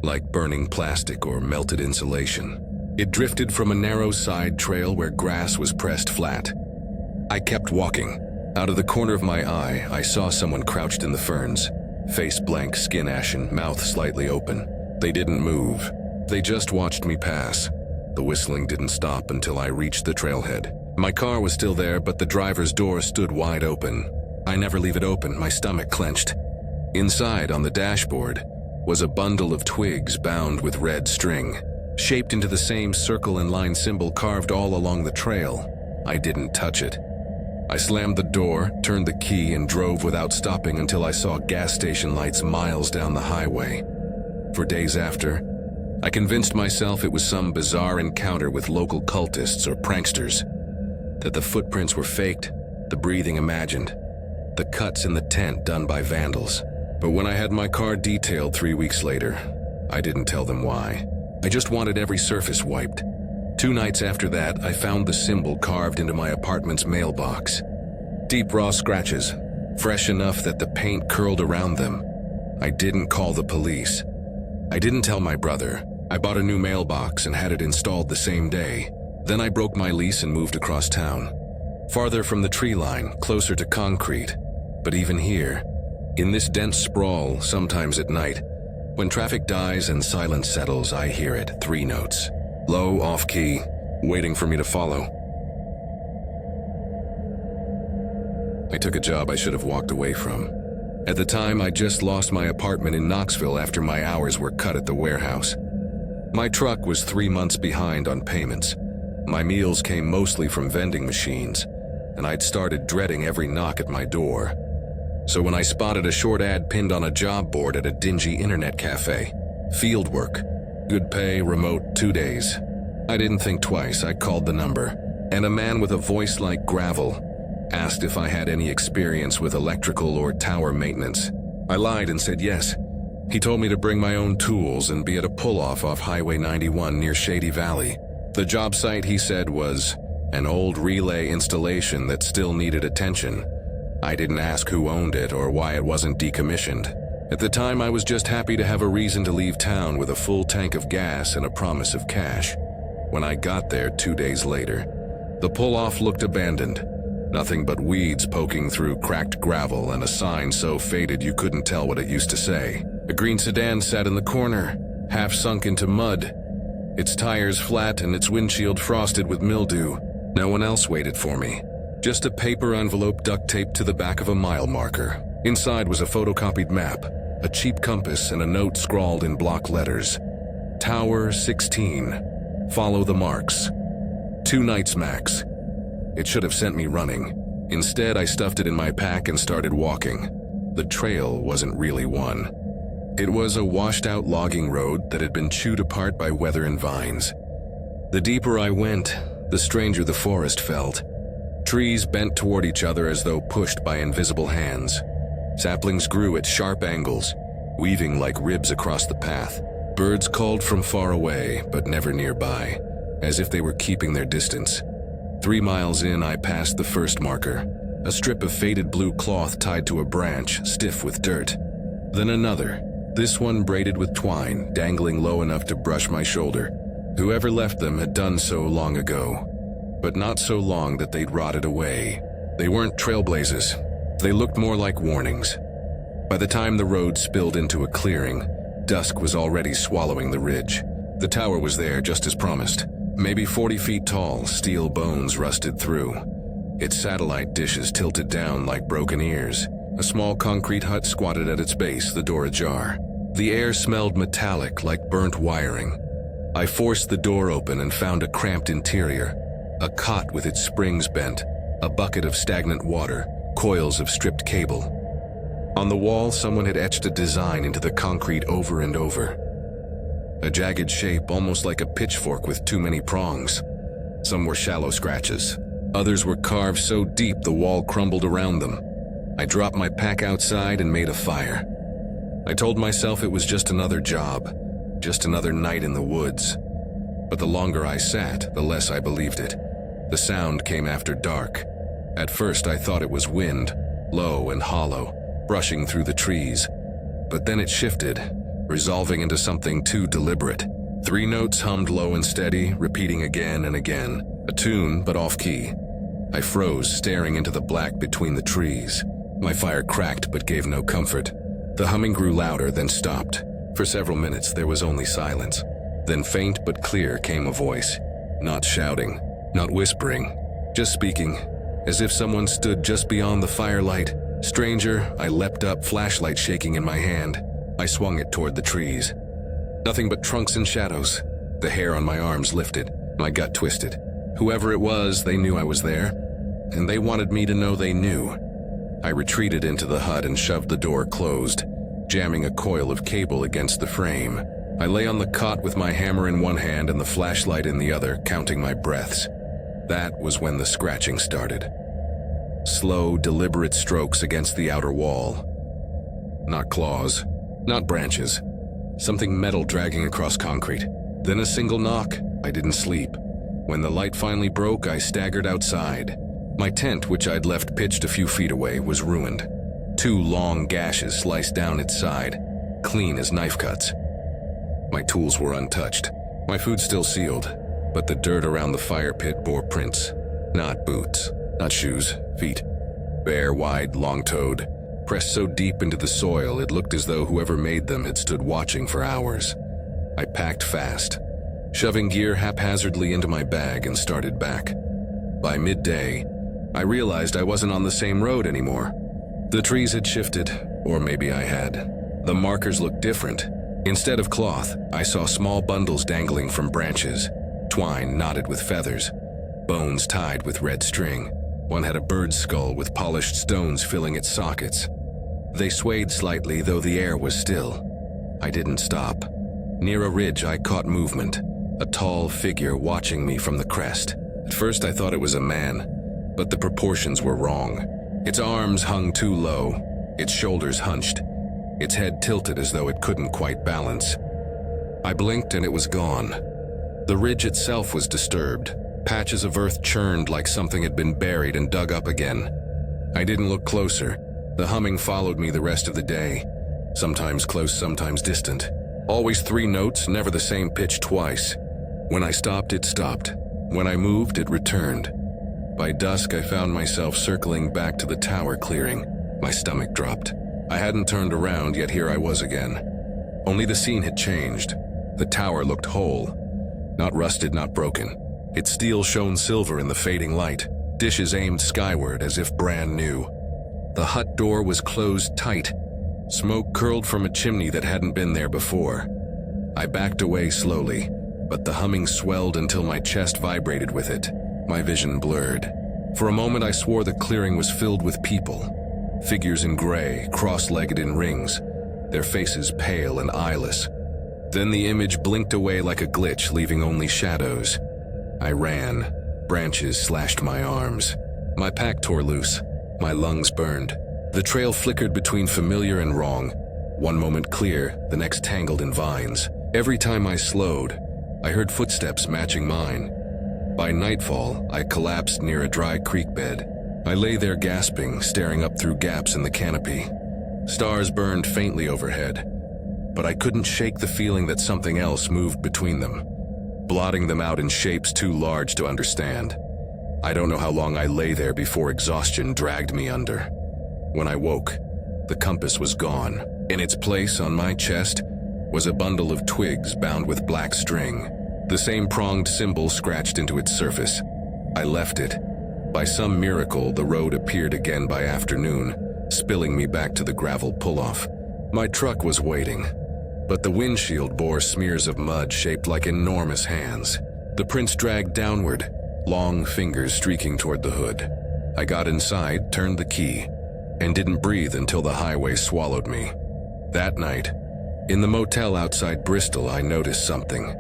Like burning plastic or melted insulation. It drifted from a narrow side trail where grass was pressed flat. I kept walking. Out of the corner of my eye, I saw someone crouched in the ferns. Face blank, skin ashen, mouth slightly open. They didn't move. They just watched me pass. The whistling didn't stop until I reached the trailhead. My car was still there, but the driver's door stood wide open. I never leave it open, my stomach clenched. Inside, on the dashboard, was a bundle of twigs bound with red string, shaped into the same circle and line symbol carved all along the trail. I didn't touch it. I slammed the door, turned the key, and drove without stopping until I saw gas station lights miles down the highway. For days after, I convinced myself it was some bizarre encounter with local cultists or pranksters, that the footprints were faked, the breathing imagined, the cuts in the tent done by vandals. But when I had my car detailed 3 weeks later, I didn't tell them why. I just wanted every surface wiped. 2 nights after that, I found the symbol carved into my apartment's mailbox. Deep raw scratches, fresh enough that the paint curled around them. I didn't call the police. I didn't tell my brother. I bought a new mailbox and had it installed the same day. Then I broke my lease and moved across town, farther from the tree line, closer to concrete. But even here, in this dense sprawl, sometimes at night, when traffic dies and silence settles, I hear it, 3 notes. Low, off-key, waiting for me to follow. I took a job I should have walked away from. At the time, I just lost my apartment in Knoxville after my hours were cut at the warehouse. My truck was 3 months behind on payments. My meals came mostly from vending machines, and I'd started dreading every knock at my door. So when I spotted a short ad pinned on a job board at a dingy internet cafe, field work, good pay, remote, 2 days. I didn't think twice. I called the number, and a man with a voice like gravel asked if I had any experience with electrical or tower maintenance. I lied and said yes. He told me to bring my own tools and be at a pull-off off Highway 91 near Shady Valley. The job site, he said, was an old relay installation that still needed attention. I didn't ask who owned it or why it wasn't decommissioned. At the time, I was just happy to have a reason to leave town with a full tank of gas and a promise of cash. When I got there 2 days later, the pull-off looked abandoned. Nothing but weeds poking through cracked gravel and a sign so faded you couldn't tell what it used to say. A green sedan sat in the corner, half sunk into mud, its tires flat and its windshield frosted with mildew. No one else waited for me. Just a paper envelope duct taped to the back of a mile marker. Inside was a photocopied map, a cheap compass, and a note scrawled in block letters. Tower 16. Follow the marks. 2 nights max. It should have sent me running. Instead, I stuffed it in my pack and started walking. The trail wasn't really one. It was a washed-out logging road that had been chewed apart by weather and vines. The deeper I went, the stranger the forest felt. Trees bent toward each other as though pushed by invisible hands. Saplings grew at sharp angles, weaving like ribs across the path. Birds called from far away, but never nearby, as if they were keeping their distance. 3 miles in, I passed the first marker, a strip of faded blue cloth tied to a branch, stiff with dirt. Then another, this one braided with twine, dangling low enough to brush my shoulder. Whoever left them had done so long ago, but not so long that they'd rotted away. They weren't trailblazers. They looked more like warnings. By the time the road spilled into a clearing, dusk was already swallowing the ridge. The tower was there, just as promised. Maybe 40 feet tall, steel bones rusted through. Its satellite dishes tilted down like broken ears. A small concrete hut squatted at its base, the door ajar. The air smelled metallic, like burnt wiring. I forced the door open and found a cramped interior. A cot with its springs bent, a bucket of stagnant water, coils of stripped cable. On the wall, someone had etched a design into the concrete over and over. A jagged shape, almost like a pitchfork with too many prongs. Some were shallow scratches. Others were carved so deep the wall crumbled around them. I dropped my pack outside and made a fire. I told myself it was just another job, just another night in the woods. But the longer I sat, the less I believed it. The sound came after dark. At first I thought it was wind, low and hollow, brushing through the trees. But then it shifted, resolving into something too deliberate. 3 notes hummed low and steady, repeating again and again. A tune, but off-key. I froze, staring into the black between the trees. My fire cracked, but gave no comfort. The humming grew louder, then stopped. For several minutes, there was only silence. Then faint but clear came a voice. Not shouting, not whispering, just speaking, as if someone stood just beyond the firelight. Stranger, I leapt up, flashlight shaking in my hand. I swung it toward the trees. Nothing but trunks and shadows. The hair on my arms lifted, my gut twisted. Whoever it was, they knew I was there, and they wanted me to know they knew. I retreated into the hut and shoved the door closed, jamming a coil of cable against the frame. I lay on the cot with my hammer in one hand and the flashlight in the other, counting my breaths. That was when the scratching started. Slow, deliberate strokes against the outer wall. Not claws, not branches. Something metal dragging across concrete. Then a single knock. I didn't sleep. When the light finally broke, I staggered outside. My tent, which I'd left pitched a few feet away, was ruined. 2 long gashes sliced down its side, clean as knife cuts. My tools were untouched. My food still sealed, but the dirt around the fire pit bore prints. Not boots, not shoes, feet. Bare, wide, long-toed, pressed so deep into the soil it looked as though whoever made them had stood watching for hours. I packed fast, shoving gear haphazardly into my bag and started back. By midday, I realized I wasn't on the same road anymore. The trees had shifted, or maybe I had. The markers looked different. Instead of cloth, I saw small bundles dangling from branches, twine knotted with feathers, bones tied with red string. One had a bird's skull with polished stones filling its sockets. They swayed slightly, though the air was still. I didn't stop. Near a ridge, I caught movement, a tall figure watching me from the crest. At first, I thought it was a man, but the proportions were wrong. Its arms hung too low, its shoulders hunched, its head tilted as though it couldn't quite balance. I blinked and it was gone. The ridge itself was disturbed. Patches of earth churned like something had been buried and dug up again. I didn't look closer. The humming followed me the rest of the day. Sometimes close, sometimes distant. Always 3 notes, never the same pitch twice. When I stopped, it stopped. When I moved, it returned. By dusk, I found myself circling back to the tower clearing. My stomach dropped. I hadn't turned around, yet here I was again. Only the scene had changed. The tower looked whole. Not rusted, not broken. Its steel shone silver in the fading light, dishes aimed skyward as if brand new. The hut door was closed tight. Smoke curled from a chimney that hadn't been there before. I backed away slowly, but the humming swelled until my chest vibrated with it. My vision blurred. For a moment I swore the clearing was filled with people. Figures in gray, cross-legged in rings, their faces pale and eyeless. Then the image blinked away like a glitch, leaving only shadows. I ran. Branches slashed my arms. My pack tore loose. My lungs burned. The trail flickered between familiar and wrong. One moment clear, the next tangled in vines. Every time I slowed, I heard footsteps matching mine. By nightfall, I collapsed near a dry creek bed. I lay there gasping, staring up through gaps in the canopy. Stars burned faintly overhead, but I couldn't shake the feeling that something else moved between them, blotting them out in shapes too large to understand. I don't know how long I lay there before exhaustion dragged me under. When I woke, the compass was gone. In its place on my chest was a bundle of twigs bound with black string, the same pronged symbol scratched into its surface. I left it. By some miracle, the road appeared again by afternoon, spilling me back to the gravel pull-off. My truck was waiting, but the windshield bore smears of mud shaped like enormous hands. The prints dragged downward, long fingers streaking toward the hood. I got inside, turned the key, and didn't breathe until the highway swallowed me. That night, in the motel outside Bristol, I noticed something.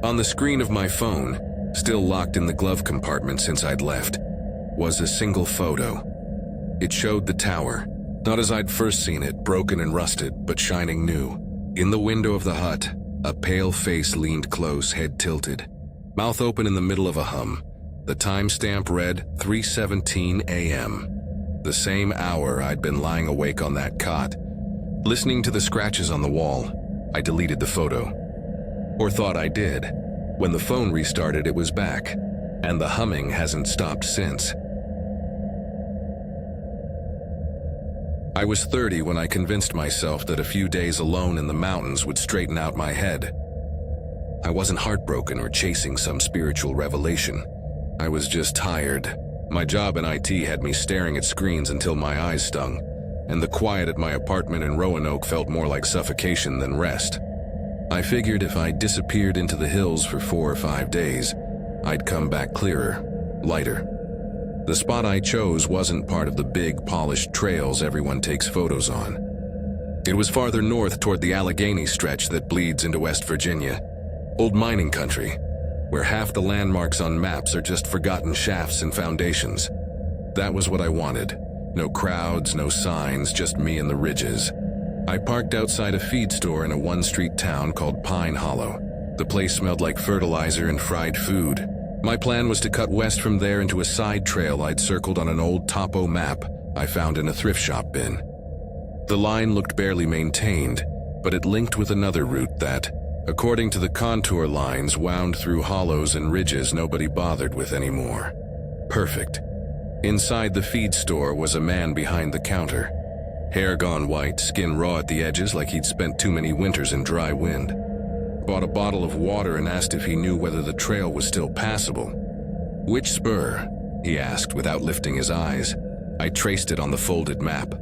On the screen of my phone, still locked in the glove compartment since I'd left, was a single photo. It showed the tower, not as I'd first seen it, broken and rusted, but shining new. In the window of the hut, a pale face leaned close, head tilted, mouth open in the middle of a hum. The timestamp read 3:17 a.m., the same hour I'd been lying awake on that cot. Listening to the scratches on the wall, I deleted the photo. Or thought I did. When the phone restarted, it was back, and the humming hasn't stopped since. I was 30 when I convinced myself that a few days alone in the mountains would straighten out my head. I wasn't heartbroken or chasing some spiritual revelation. I was just tired. My job in IT had me staring at screens until my eyes stung. and the quiet at my apartment in Roanoke felt more like suffocation than rest. I figured if I disappeared into the hills for 4 or 5 days, I'd come back clearer, lighter. The spot I chose wasn't part of the big, polished trails everyone takes photos on. It was farther north toward the Allegheny stretch that bleeds into West Virginia, old mining country, where half the landmarks on maps are just forgotten shafts and foundations. That was what I wanted. No crowds, no signs, just me and the ridges. I parked outside a feed store in a one-street town called Pine Hollow. The place smelled like fertilizer and fried food. My plan was to cut west from there into a side trail I'd circled on an old topo map I found in a thrift shop bin. The line looked barely maintained, but it linked with another route that, according to the contour lines, wound through hollows and ridges nobody bothered with anymore. Perfect. Inside the feed store was a man behind the counter. Hair gone white, skin raw at the edges like he'd spent too many winters in dry wind. Bought a bottle of water and asked if he knew whether the trail was still passable. "Which spur?" he asked without lifting his eyes. I traced it on the folded map.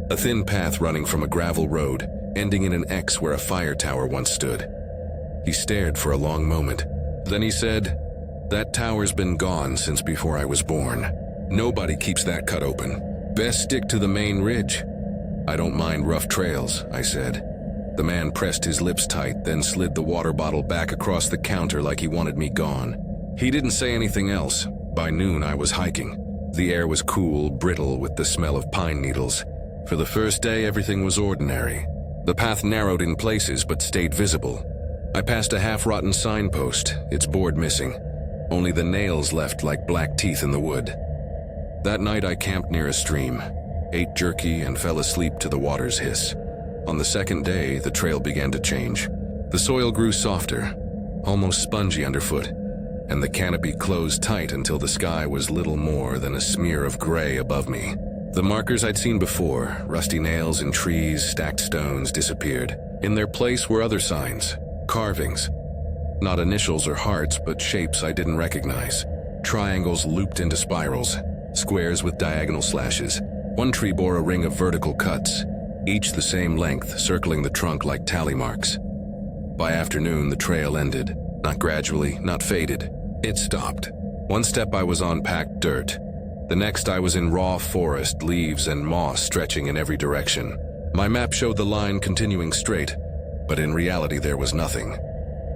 A thin path running from a gravel road, ending in an X where a fire tower once stood. He stared for a long moment. Then he said, "That tower's been gone since before I was born. Nobody keeps that cut open. Best stick to the main ridge." "I don't mind rough trails," I said. The man pressed his lips tight, then slid the water bottle back across the counter like he wanted me gone. He didn't say anything else. By noon, I was hiking. The air was cool, brittle, with the smell of pine needles. For the first day, everything was ordinary. The path narrowed in places but stayed visible. I passed a half-rotten signpost, its board missing. Only the nails left like black teeth in the wood. That night, I camped near a stream, ate jerky, and fell asleep to the water's hiss. On the second day, the trail began to change. The soil grew softer, almost spongy underfoot, and the canopy closed tight until the sky was little more than a smear of gray above me. The markers I'd seen before, rusty nails in trees, stacked stones, disappeared. In their place were other signs, carvings. Not initials or hearts, but shapes I didn't recognize. Triangles looped into spirals, squares with diagonal slashes. One tree bore a ring of vertical cuts, each the same length, circling the trunk like tally marks. By afternoon, the trail ended. Not gradually, not faded. It stopped. One step I was on packed dirt. The next I was in raw forest, leaves and moss stretching in every direction. My map showed the line continuing straight, but in reality there was nothing.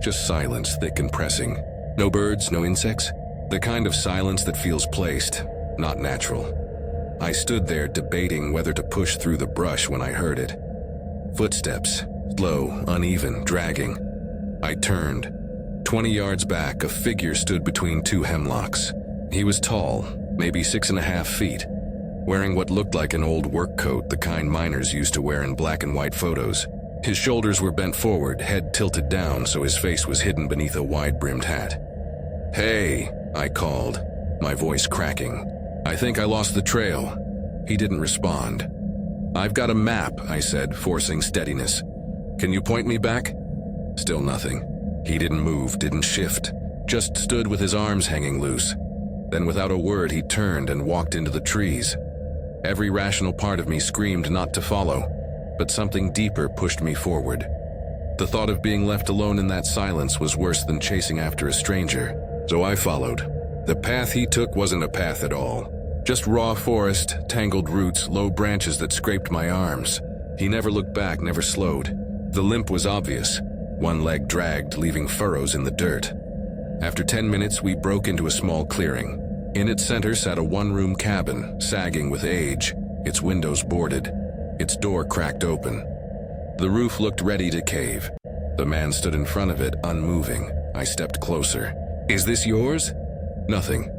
Just silence, thick and pressing. No birds, no insects. The kind of silence that feels placed, not natural. I stood there debating whether to push through the brush when I heard it. Footsteps, slow, uneven, dragging. I turned. 20 yards back, a figure stood between two hemlocks. He was tall, maybe 6.5 feet, wearing what looked like an old work coat, the kind miners used to wear in black and white photos. His shoulders were bent forward, head tilted down so his face was hidden beneath a wide-brimmed hat. "Hey," I called, my voice cracking. "I think I lost the trail." He didn't respond. "I've got a map," I said, forcing steadiness. "Can you point me back?" Still nothing. He didn't move, didn't shift, just stood with his arms hanging loose. Then without a word, he turned and walked into the trees. Every rational part of me screamed not to follow, but something deeper pushed me forward. The thought of being left alone in that silence was worse than chasing after a stranger, so I followed. The path he took wasn't a path at all. Just raw forest, tangled roots, low branches that scraped my arms. He never looked back, never slowed. The limp was obvious. One leg dragged, leaving furrows in the dirt. After 10 minutes, we broke into a small clearing. In its center sat a one-room cabin, sagging with age, its windows boarded, its door cracked open. The roof looked ready to cave. The man stood in front of it, unmoving. I stepped closer. "Is this yours?" Nothing.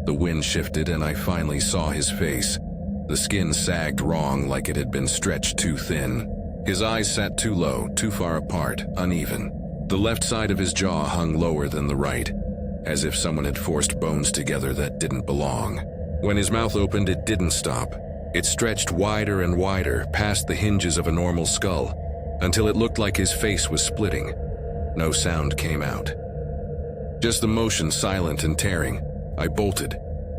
The wind shifted and I finally saw his face. The skin sagged wrong, like it had been stretched too thin. His eyes sat too low, too far apart, uneven. The left side of his jaw hung lower than the right, as if someone had forced bones together that didn't belong. When his mouth opened, it didn't stop. It stretched wider and wider, past the hinges of a normal skull, until it looked like his face was splitting. No sound came out. Just the motion, silent and tearing. I bolted.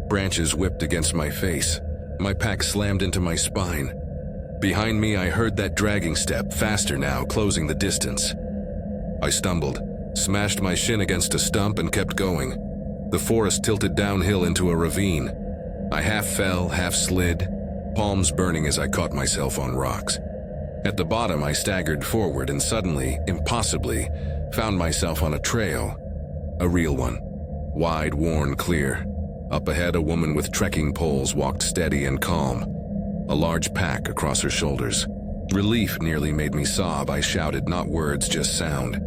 Branches whipped against my face. My pack slammed into my spine. Behind me, I heard that dragging step, faster now, closing the distance. I stumbled, smashed my shin against a stump, and kept going. The forest tilted downhill into a ravine. I half fell, half slid, palms burning as I caught myself on rocks. At the bottom, I staggered forward and suddenly, impossibly, found myself on a trail. A real one. Wide, worn, clear. Up ahead, a woman with trekking poles walked steady and calm, a large pack across her shoulders. Relief nearly made me sob. I shouted, not words, just sound.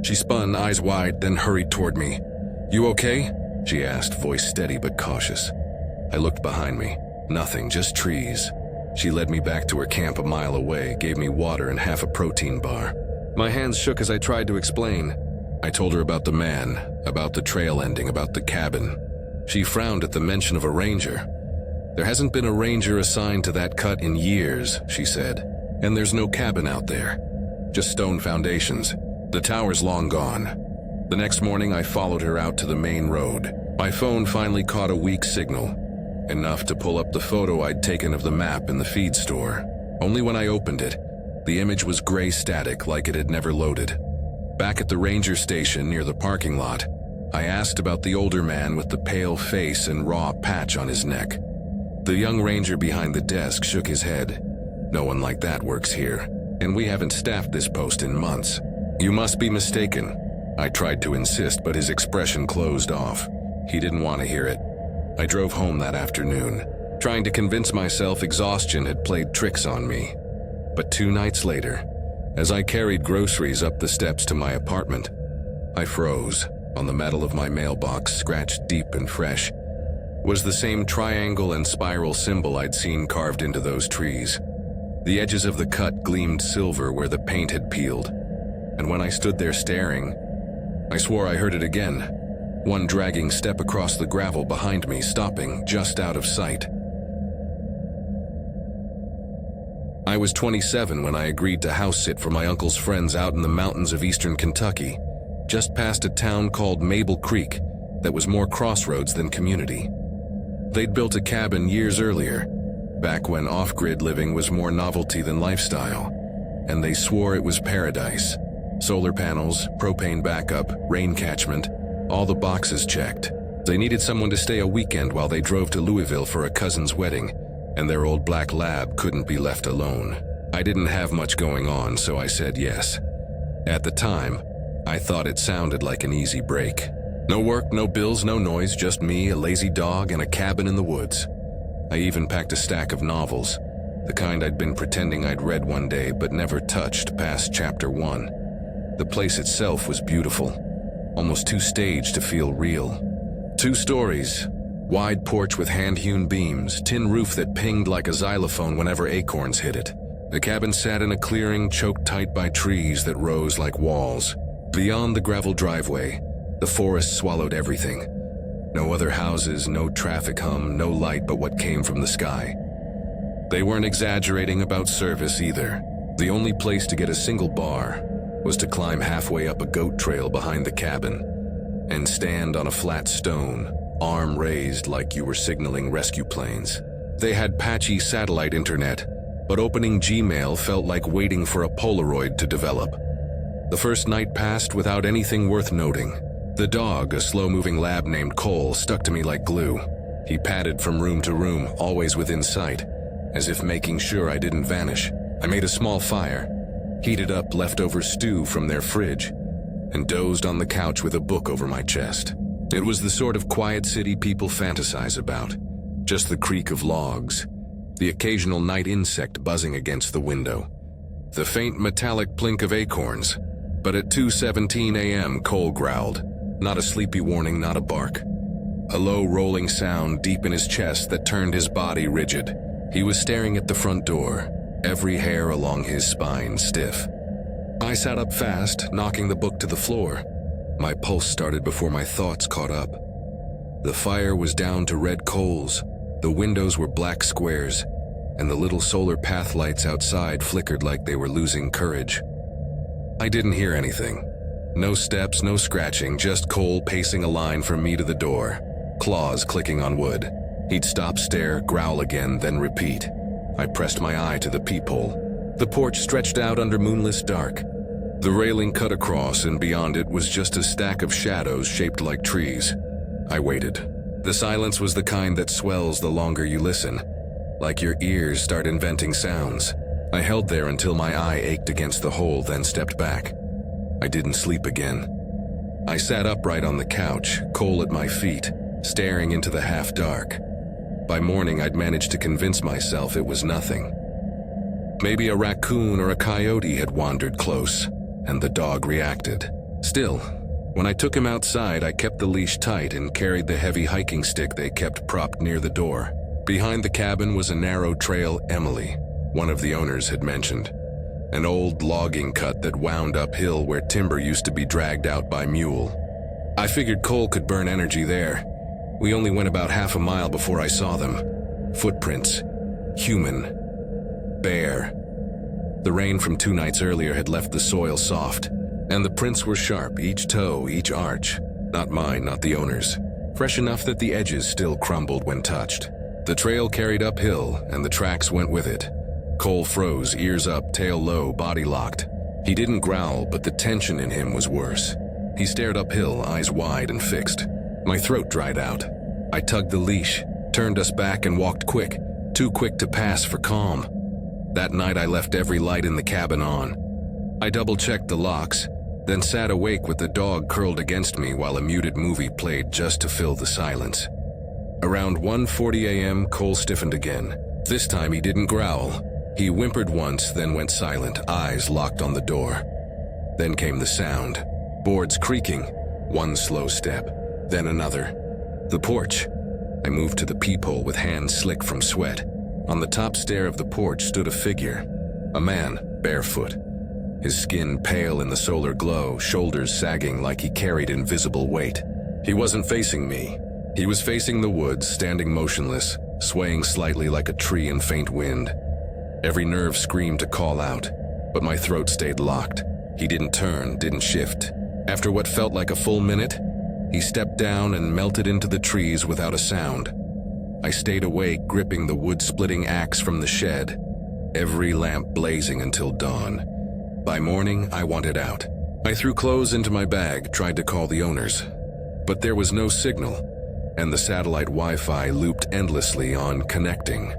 She spun, eyes wide, then hurried toward me. "You okay?" she asked, voice steady but cautious. I looked behind me. Nothing, just trees. She led me back to her camp a mile away, gave me water and half a protein bar. My hands shook as I tried to explain. I told her about the man, about the trail ending, about the cabin. She frowned at the mention of a ranger. "There hasn't been a ranger assigned to that cut in years," she said. "And there's no cabin out there. Just stone foundations. The tower's long gone." The next morning, I followed her out to the main road. My phone finally caught a weak signal, enough to pull up the photo I'd taken of the map in the feed store. Only when I opened it, the image was gray static, like it had never loaded. Back at the ranger station near the parking lot, I asked about the older man with the pale face and raw patch on his neck. The young ranger behind the desk shook his head. "No one like that works here, and we haven't staffed this post in months." "You must be mistaken." I tried to insist, but his expression closed off. He didn't want to hear it. I drove home that afternoon, trying to convince myself exhaustion had played tricks on me. But 2 nights later, as I carried groceries up the steps to my apartment, I froze. On the metal of my mailbox, scratched deep and fresh, was the same triangle and spiral symbol I'd seen carved into those trees. The edges of the cut gleamed silver where the paint had peeled, and when I stood there staring, I swore I heard it again. One dragging step across the gravel behind me, stopping just out of sight. I was 27 when I agreed to house sit for my uncle's friends out in the mountains of eastern Kentucky, just past a town called Mabel Creek that was more crossroads than community. They'd built a cabin years earlier, back when off-grid living was more novelty than lifestyle, and they swore it was paradise. Solar panels, propane backup, rain catchment, all the boxes checked. They needed someone to stay a weekend while they drove to Louisville for a cousin's wedding, and their old black lab couldn't be left alone. I didn't have much going on, so I said yes. At the time, I thought it sounded like an easy break. No work, no bills, no noise, just me, a lazy dog, and a cabin in the woods. I even packed a stack of novels, the kind I'd been pretending I'd read one day but never touched past chapter 1. The place itself was beautiful, almost too staged to feel real. 2 stories, wide porch with hand-hewn beams, tin roof that pinged like a xylophone whenever acorns hit it. The cabin sat in a clearing choked tight by trees that rose like walls. Beyond the gravel driveway, the forest swallowed everything. No other houses, no traffic hum, no light but what came from the sky. They weren't exaggerating about service either. The only place to get a single bar was to climb halfway up a goat trail behind the cabin and stand on a flat stone, arm raised like you were signaling rescue planes. They had patchy satellite internet, but opening Gmail felt like waiting for a Polaroid to develop. The first night passed without anything worth noting. The dog, a slow-moving lab named Cole, stuck to me like glue. He padded from room to room, always within sight, as if making sure I didn't vanish. I made a small fire, heated up leftover stew from their fridge, and dozed on the couch with a book over my chest. It was the sort of quiet city people fantasize about. Just the creak of logs, the occasional night insect buzzing against the window, the faint metallic plink of acorns. But at 2:17 a.m., Cole growled. Not a sleepy warning, not a bark. A low rolling sound deep in his chest that turned his body rigid. He was staring at the front door, every hair along his spine stiff. I sat up fast, knocking the book to the floor. My pulse started before my thoughts caught up. The fire was down to red coals, the windows were black squares, and the little solar path lights outside flickered like they were losing courage. I didn't hear anything. No steps, no scratching, just Cole pacing a line from me to the door, claws clicking on wood. He'd stop, stare, growl again, then repeat. I pressed my eye to the peephole. The porch stretched out under moonless dark. The railing cut across, and beyond it was just a stack of shadows shaped like trees. I waited. The silence was the kind that swells the longer you listen, like your ears start inventing sounds. I held there until my eye ached against the hole, then stepped back. I didn't sleep again. I sat upright on the couch, Cole at my feet, staring into the half-dark. By morning, I'd managed to convince myself it was nothing. Maybe a raccoon or a coyote had wandered close, and the dog reacted. Still, when I took him outside, I kept the leash tight and carried the heavy hiking stick they kept propped near the door. Behind the cabin was a narrow trail Emily, one of the owners, had mentioned. An old logging cut that wound uphill where timber used to be dragged out by mule. I figured Cole could burn energy there. We only went about half a mile before I saw them. Footprints. Human. Bare. The rain from 2 nights earlier had left the soil soft, and the prints were sharp, each toe, each arch. Not mine, not the owner's. Fresh enough that the edges still crumbled when touched. The trail carried uphill, and the tracks went with it. Cole froze, ears up, tail low, body locked. He didn't growl, but the tension in him was worse. He stared uphill, eyes wide and fixed. My throat dried out. I tugged the leash, turned us back and walked quick, too quick to pass for calm. That night I left every light in the cabin on. I double-checked the locks, then sat awake with the dog curled against me while a muted movie played just to fill the silence. Around 1:40 a.m., Cole stiffened again. This time he didn't growl. He whimpered once, then went silent, eyes locked on the door. Then came the sound. Boards creaking. One slow step, then another. The porch. I moved to the peephole with hands slick from sweat. On the top stair of the porch stood a figure. A man, barefoot. His skin pale in the solar glow, shoulders sagging like he carried invisible weight. He wasn't facing me. He was facing the woods, standing motionless, swaying slightly like a tree in faint wind. Every nerve screamed to call out, but my throat stayed locked. He didn't turn, didn't shift. After what felt like a full minute, he stepped down and melted into the trees without a sound. I stayed awake, gripping the wood-splitting axe from the shed, every lamp blazing until dawn. By morning, I wanted out. I threw clothes into my bag, tried to call the owners, but there was no signal, and the satellite Wi-Fi looped endlessly on connecting.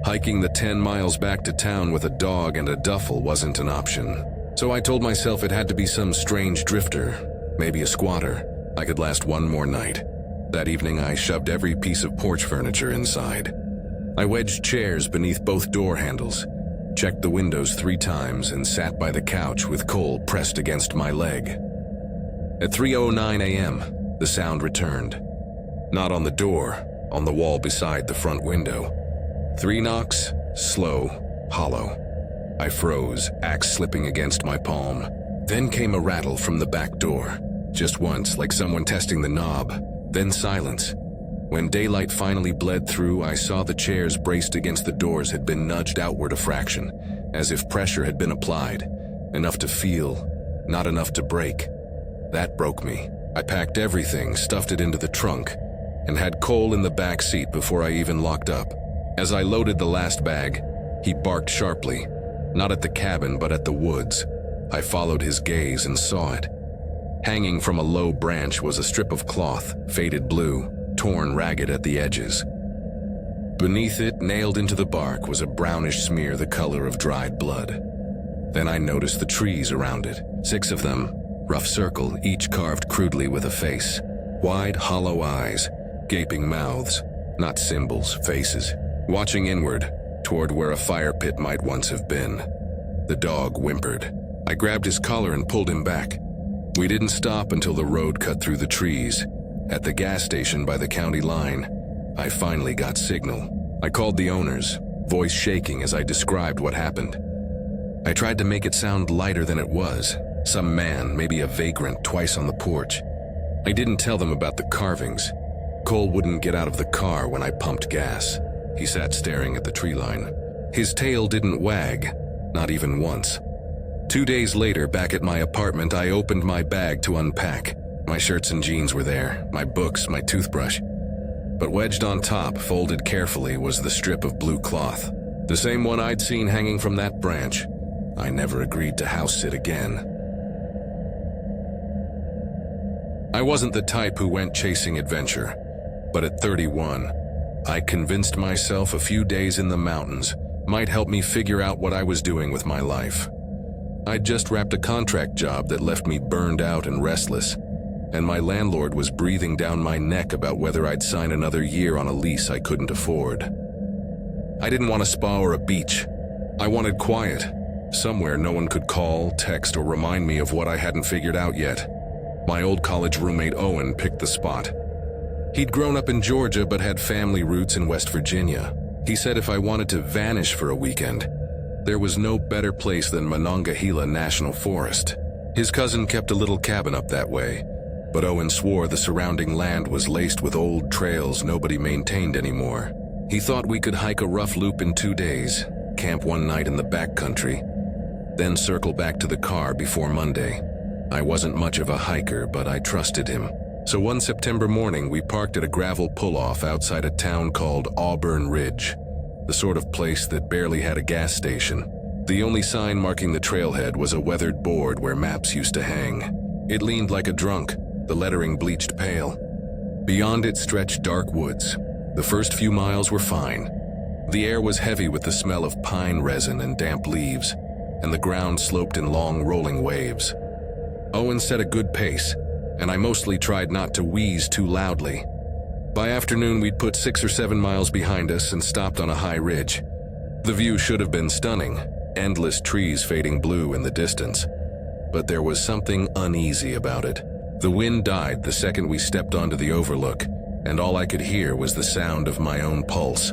Hiking the 10 miles back to town with a dog and a duffel wasn't an option. So I told myself it had to be some strange drifter, maybe a squatter. I could last one more night. That evening I shoved every piece of porch furniture inside. I wedged chairs beneath both door handles, checked the windows 3 times, and sat by the couch with Cole pressed against my leg. At 3:09 a.m., the sound returned. Not on the door, on the wall beside the front window. 3 knocks, slow, hollow. I froze, axe slipping against my palm. Then came a rattle from the back door. Just once, like someone testing the knob. Then silence. When daylight finally bled through, I saw the chairs braced against the doors had been nudged outward a fraction, as if pressure had been applied. Enough to feel, not enough to break. That broke me. I packed everything, stuffed it into the trunk, and had Cole in the back seat before I even locked up. As I loaded the last bag, he barked sharply. Not at the cabin, but at the woods. I followed his gaze and saw it. Hanging from a low branch was a strip of cloth, faded blue, torn ragged at the edges. Beneath it, nailed into the bark, was a brownish smear the color of dried blood. Then I noticed the trees around it, 6 of them, rough circle, each carved crudely with a face. Wide, hollow eyes, gaping mouths, not symbols, faces, watching inward, toward where a fire pit might once have been. The dog whimpered. I grabbed his collar and pulled him back. We didn't stop until the road cut through the trees. At the gas station by the county line, I finally got signal. I called the owners, voice shaking as I described what happened. I tried to make it sound lighter than it was. Some man, maybe a vagrant, twice on the porch. I didn't tell them about the carvings. Cole wouldn't get out of the car when I pumped gas. He sat staring at the tree line. His tail didn't wag, not even once. 2 days later, back at my apartment, I opened my bag to unpack. My shirts and jeans were there, my books, my toothbrush. But wedged on top, folded carefully, was the strip of blue cloth. The same one I'd seen hanging from that branch. I never agreed to house sit again. I wasn't the type who went chasing adventure, but at 31, I convinced myself a few days in the mountains might help me figure out what I was doing with my life. I'd just wrapped a contract job that left me burned out and restless, and my landlord was breathing down my neck about whether I'd sign another year on a lease I couldn't afford. I didn't want a spa or a beach. I wanted quiet, somewhere no one could call, text, or remind me of what I hadn't figured out yet. My old college roommate Owen picked the spot. He'd grown up in Georgia but had family roots in West Virginia. He said if I wanted to vanish for a weekend, there was no better place than Monongahela National Forest. His cousin kept a little cabin up that way, but Owen swore the surrounding land was laced with old trails nobody maintained anymore. He thought we could hike a rough loop in 2 days, camp one night in the backcountry, then circle back to the car before Monday. I wasn't much of a hiker, but I trusted him. So one September morning, we parked at a gravel pull-off outside a town called Auburn Ridge, the sort of place that barely had a gas station. The only sign marking the trailhead was a weathered board where maps used to hang. It leaned like a drunk, the lettering bleached pale. Beyond it stretched dark woods. The first few miles were fine. The air was heavy with the smell of pine resin and damp leaves, and the ground sloped in long rolling waves. Owen set a good pace, and I mostly tried not to wheeze too loudly. By afternoon, we'd put 6 or 7 miles behind us and stopped on a high ridge. The view should have been stunning, endless trees fading blue in the distance. But there was something uneasy about it. The wind died the second we stepped onto the overlook, and all I could hear was the sound of my own pulse.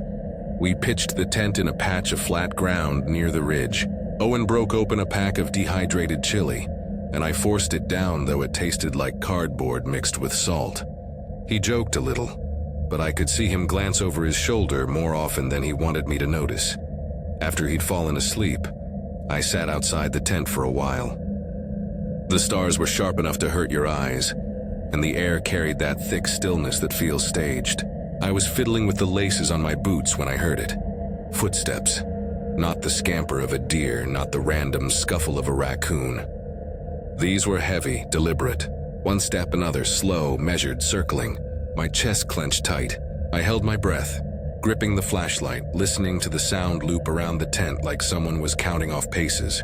We pitched the tent in a patch of flat ground near the ridge. Owen broke open a pack of dehydrated chili, and I forced it down, though it tasted like cardboard mixed with salt. He joked a little, but I could see him glance over his shoulder more often than he wanted me to notice. After he'd fallen asleep, I sat outside the tent for a while. The stars were sharp enough to hurt your eyes, and the air carried that thick stillness that feels staged. I was fiddling with the laces on my boots when I heard it. Footsteps. Not the scamper of a deer, not the random scuffle of a raccoon. These were heavy, deliberate. One step, another, slow, measured, circling. My chest clenched tight. I held my breath, gripping the flashlight, listening to the sound loop around the tent like someone was counting off paces.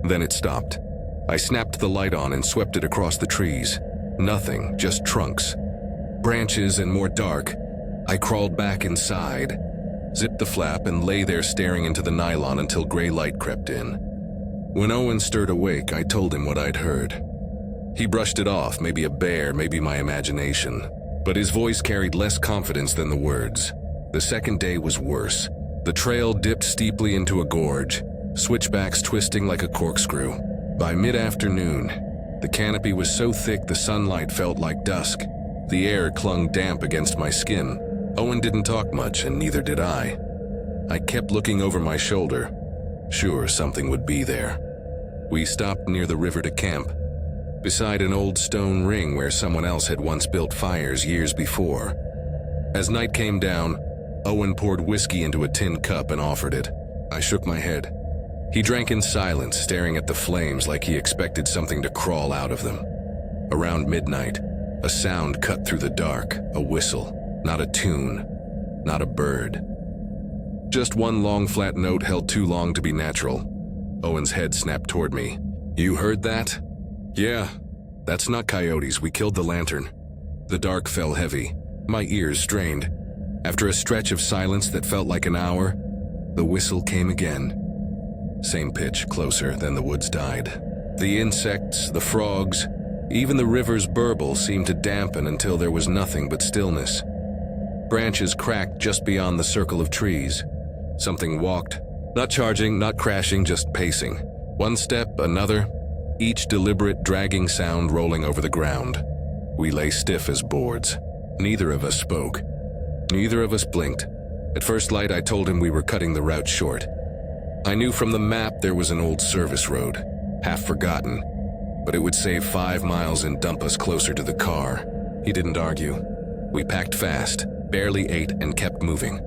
Then it stopped. I snapped the light on and swept it across the trees. Nothing, just trunks. Branches and more dark. I crawled back inside, zipped the flap, and lay there staring into the nylon until gray light crept in. When Owen stirred awake, I told him what I'd heard. He brushed it off, maybe a bear, maybe my imagination. But his voice carried less confidence than the words. The second day was worse. The trail dipped steeply into a gorge, switchbacks twisting like a corkscrew. By mid-afternoon, the canopy was so thick the sunlight felt like dusk. The air clung damp against my skin. Owen didn't talk much, and neither did I. I kept looking over my shoulder, sure something would be there. We stopped near the river to camp, beside an old stone ring where someone else had once built fires years before. As night came down, Owen poured whiskey into a tin cup and offered it. I shook my head. He drank in silence, staring at the flames like he expected something to crawl out of them. Around midnight, a sound cut through the dark, a whistle, not a tune, not a bird. Just one long flat note held too long to be natural. Owen's head snapped toward me. You heard that? Yeah, that's not coyotes. We killed the lantern. The dark fell heavy. My ears strained. After a stretch of silence that felt like an hour, the whistle came again. Same pitch, closer, then the woods died. The insects, the frogs, even the river's burble seemed to dampen until there was nothing but stillness. Branches cracked just beyond the circle of trees. Something walked, not charging, not crashing, just pacing. One step, another, each deliberate dragging sound rolling over the ground. We lay stiff as boards. Neither of us spoke. Neither of us blinked. At first light, I told him we were cutting the route short. I knew from the map there was an old service road, half forgotten, but it would save 5 miles and dump us closer to the car. He didn't argue. We packed fast, barely ate, and kept moving.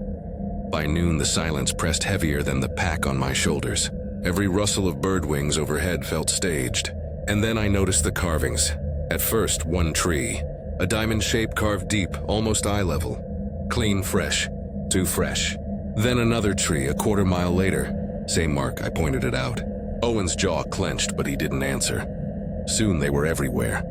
By noon, the silence pressed heavier than the pack on my shoulders. Every rustle of bird wings overhead felt staged. And then I noticed the carvings. At first, one tree. A diamond shape carved deep, almost eye level. Clean, fresh. Too fresh. Then another tree a quarter mile later. Same mark, I pointed it out. Owen's jaw clenched, but he didn't answer. Soon they were everywhere.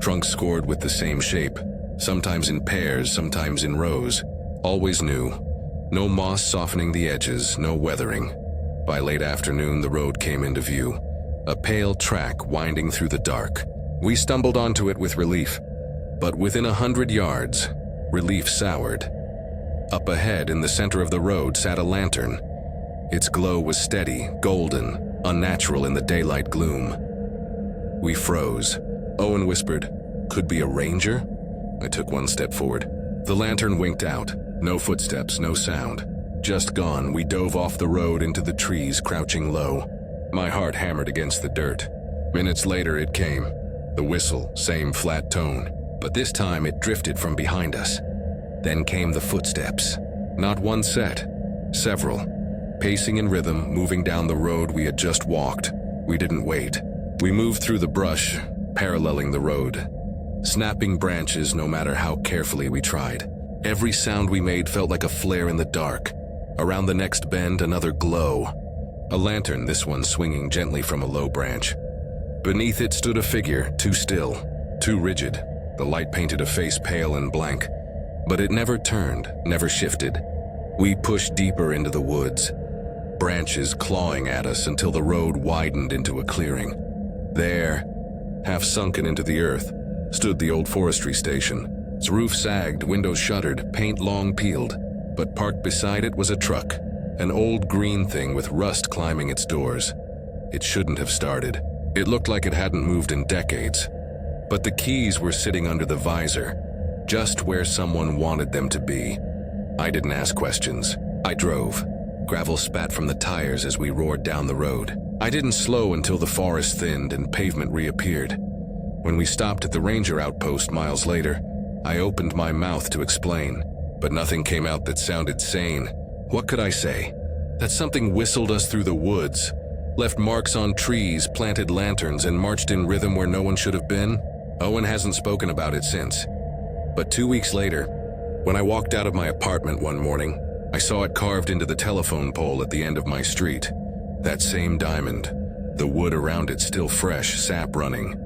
Trunks scored with the same shape, sometimes in pairs, sometimes in rows. Always new. No moss softening the edges, no weathering. By late afternoon, the road came into view. A pale track winding through the dark. We stumbled onto it with relief. But within 100 yards, relief soured. Up ahead, in the center of the road, sat a lantern. Its glow was steady, golden, unnatural in the daylight gloom. We froze. Owen whispered, "Could be a ranger?" I took one step forward. The lantern winked out. No footsteps, no sound. Just gone, we dove off the road into the trees, crouching low. My heart hammered against the dirt. Minutes later it came. The whistle, same flat tone, but this time it drifted from behind us. Then came the footsteps. Not one set, several. Pacing in rhythm, moving down the road we had just walked. We didn't wait. We moved through the brush, paralleling the road. Snapping branches no matter how carefully we tried. Every sound we made felt like a flare in the dark. Around the next bend, another glow. A lantern, this one swinging gently from a low branch. Beneath it stood a figure, too still, too rigid. The light painted a face pale and blank. But it never turned, never shifted. We pushed deeper into the woods. Branches clawing at us until the road widened into a clearing. There, half sunken into the earth, stood the old forestry station. Its roof sagged, windows shuttered, paint long peeled. But parked beside it was a truck, an old green thing with rust climbing its doors. It shouldn't have started. It looked like it hadn't moved in decades. But the keys were sitting under the visor, just where someone wanted them to be. I didn't ask questions. I drove. Gravel spat from the tires as we roared down the road. I didn't slow until the forest thinned and pavement reappeared. When we stopped at the ranger outpost miles later, I opened my mouth to explain, but nothing came out that sounded sane. What could I say? That something whistled us through the woods, left marks on trees, planted lanterns, and marched in rhythm where no one should have been? Owen hasn't spoken about it since. But 2 weeks later, when I walked out of my apartment one morning, I saw it carved into the telephone pole at the end of my street. That same diamond, the wood around it still fresh, sap running.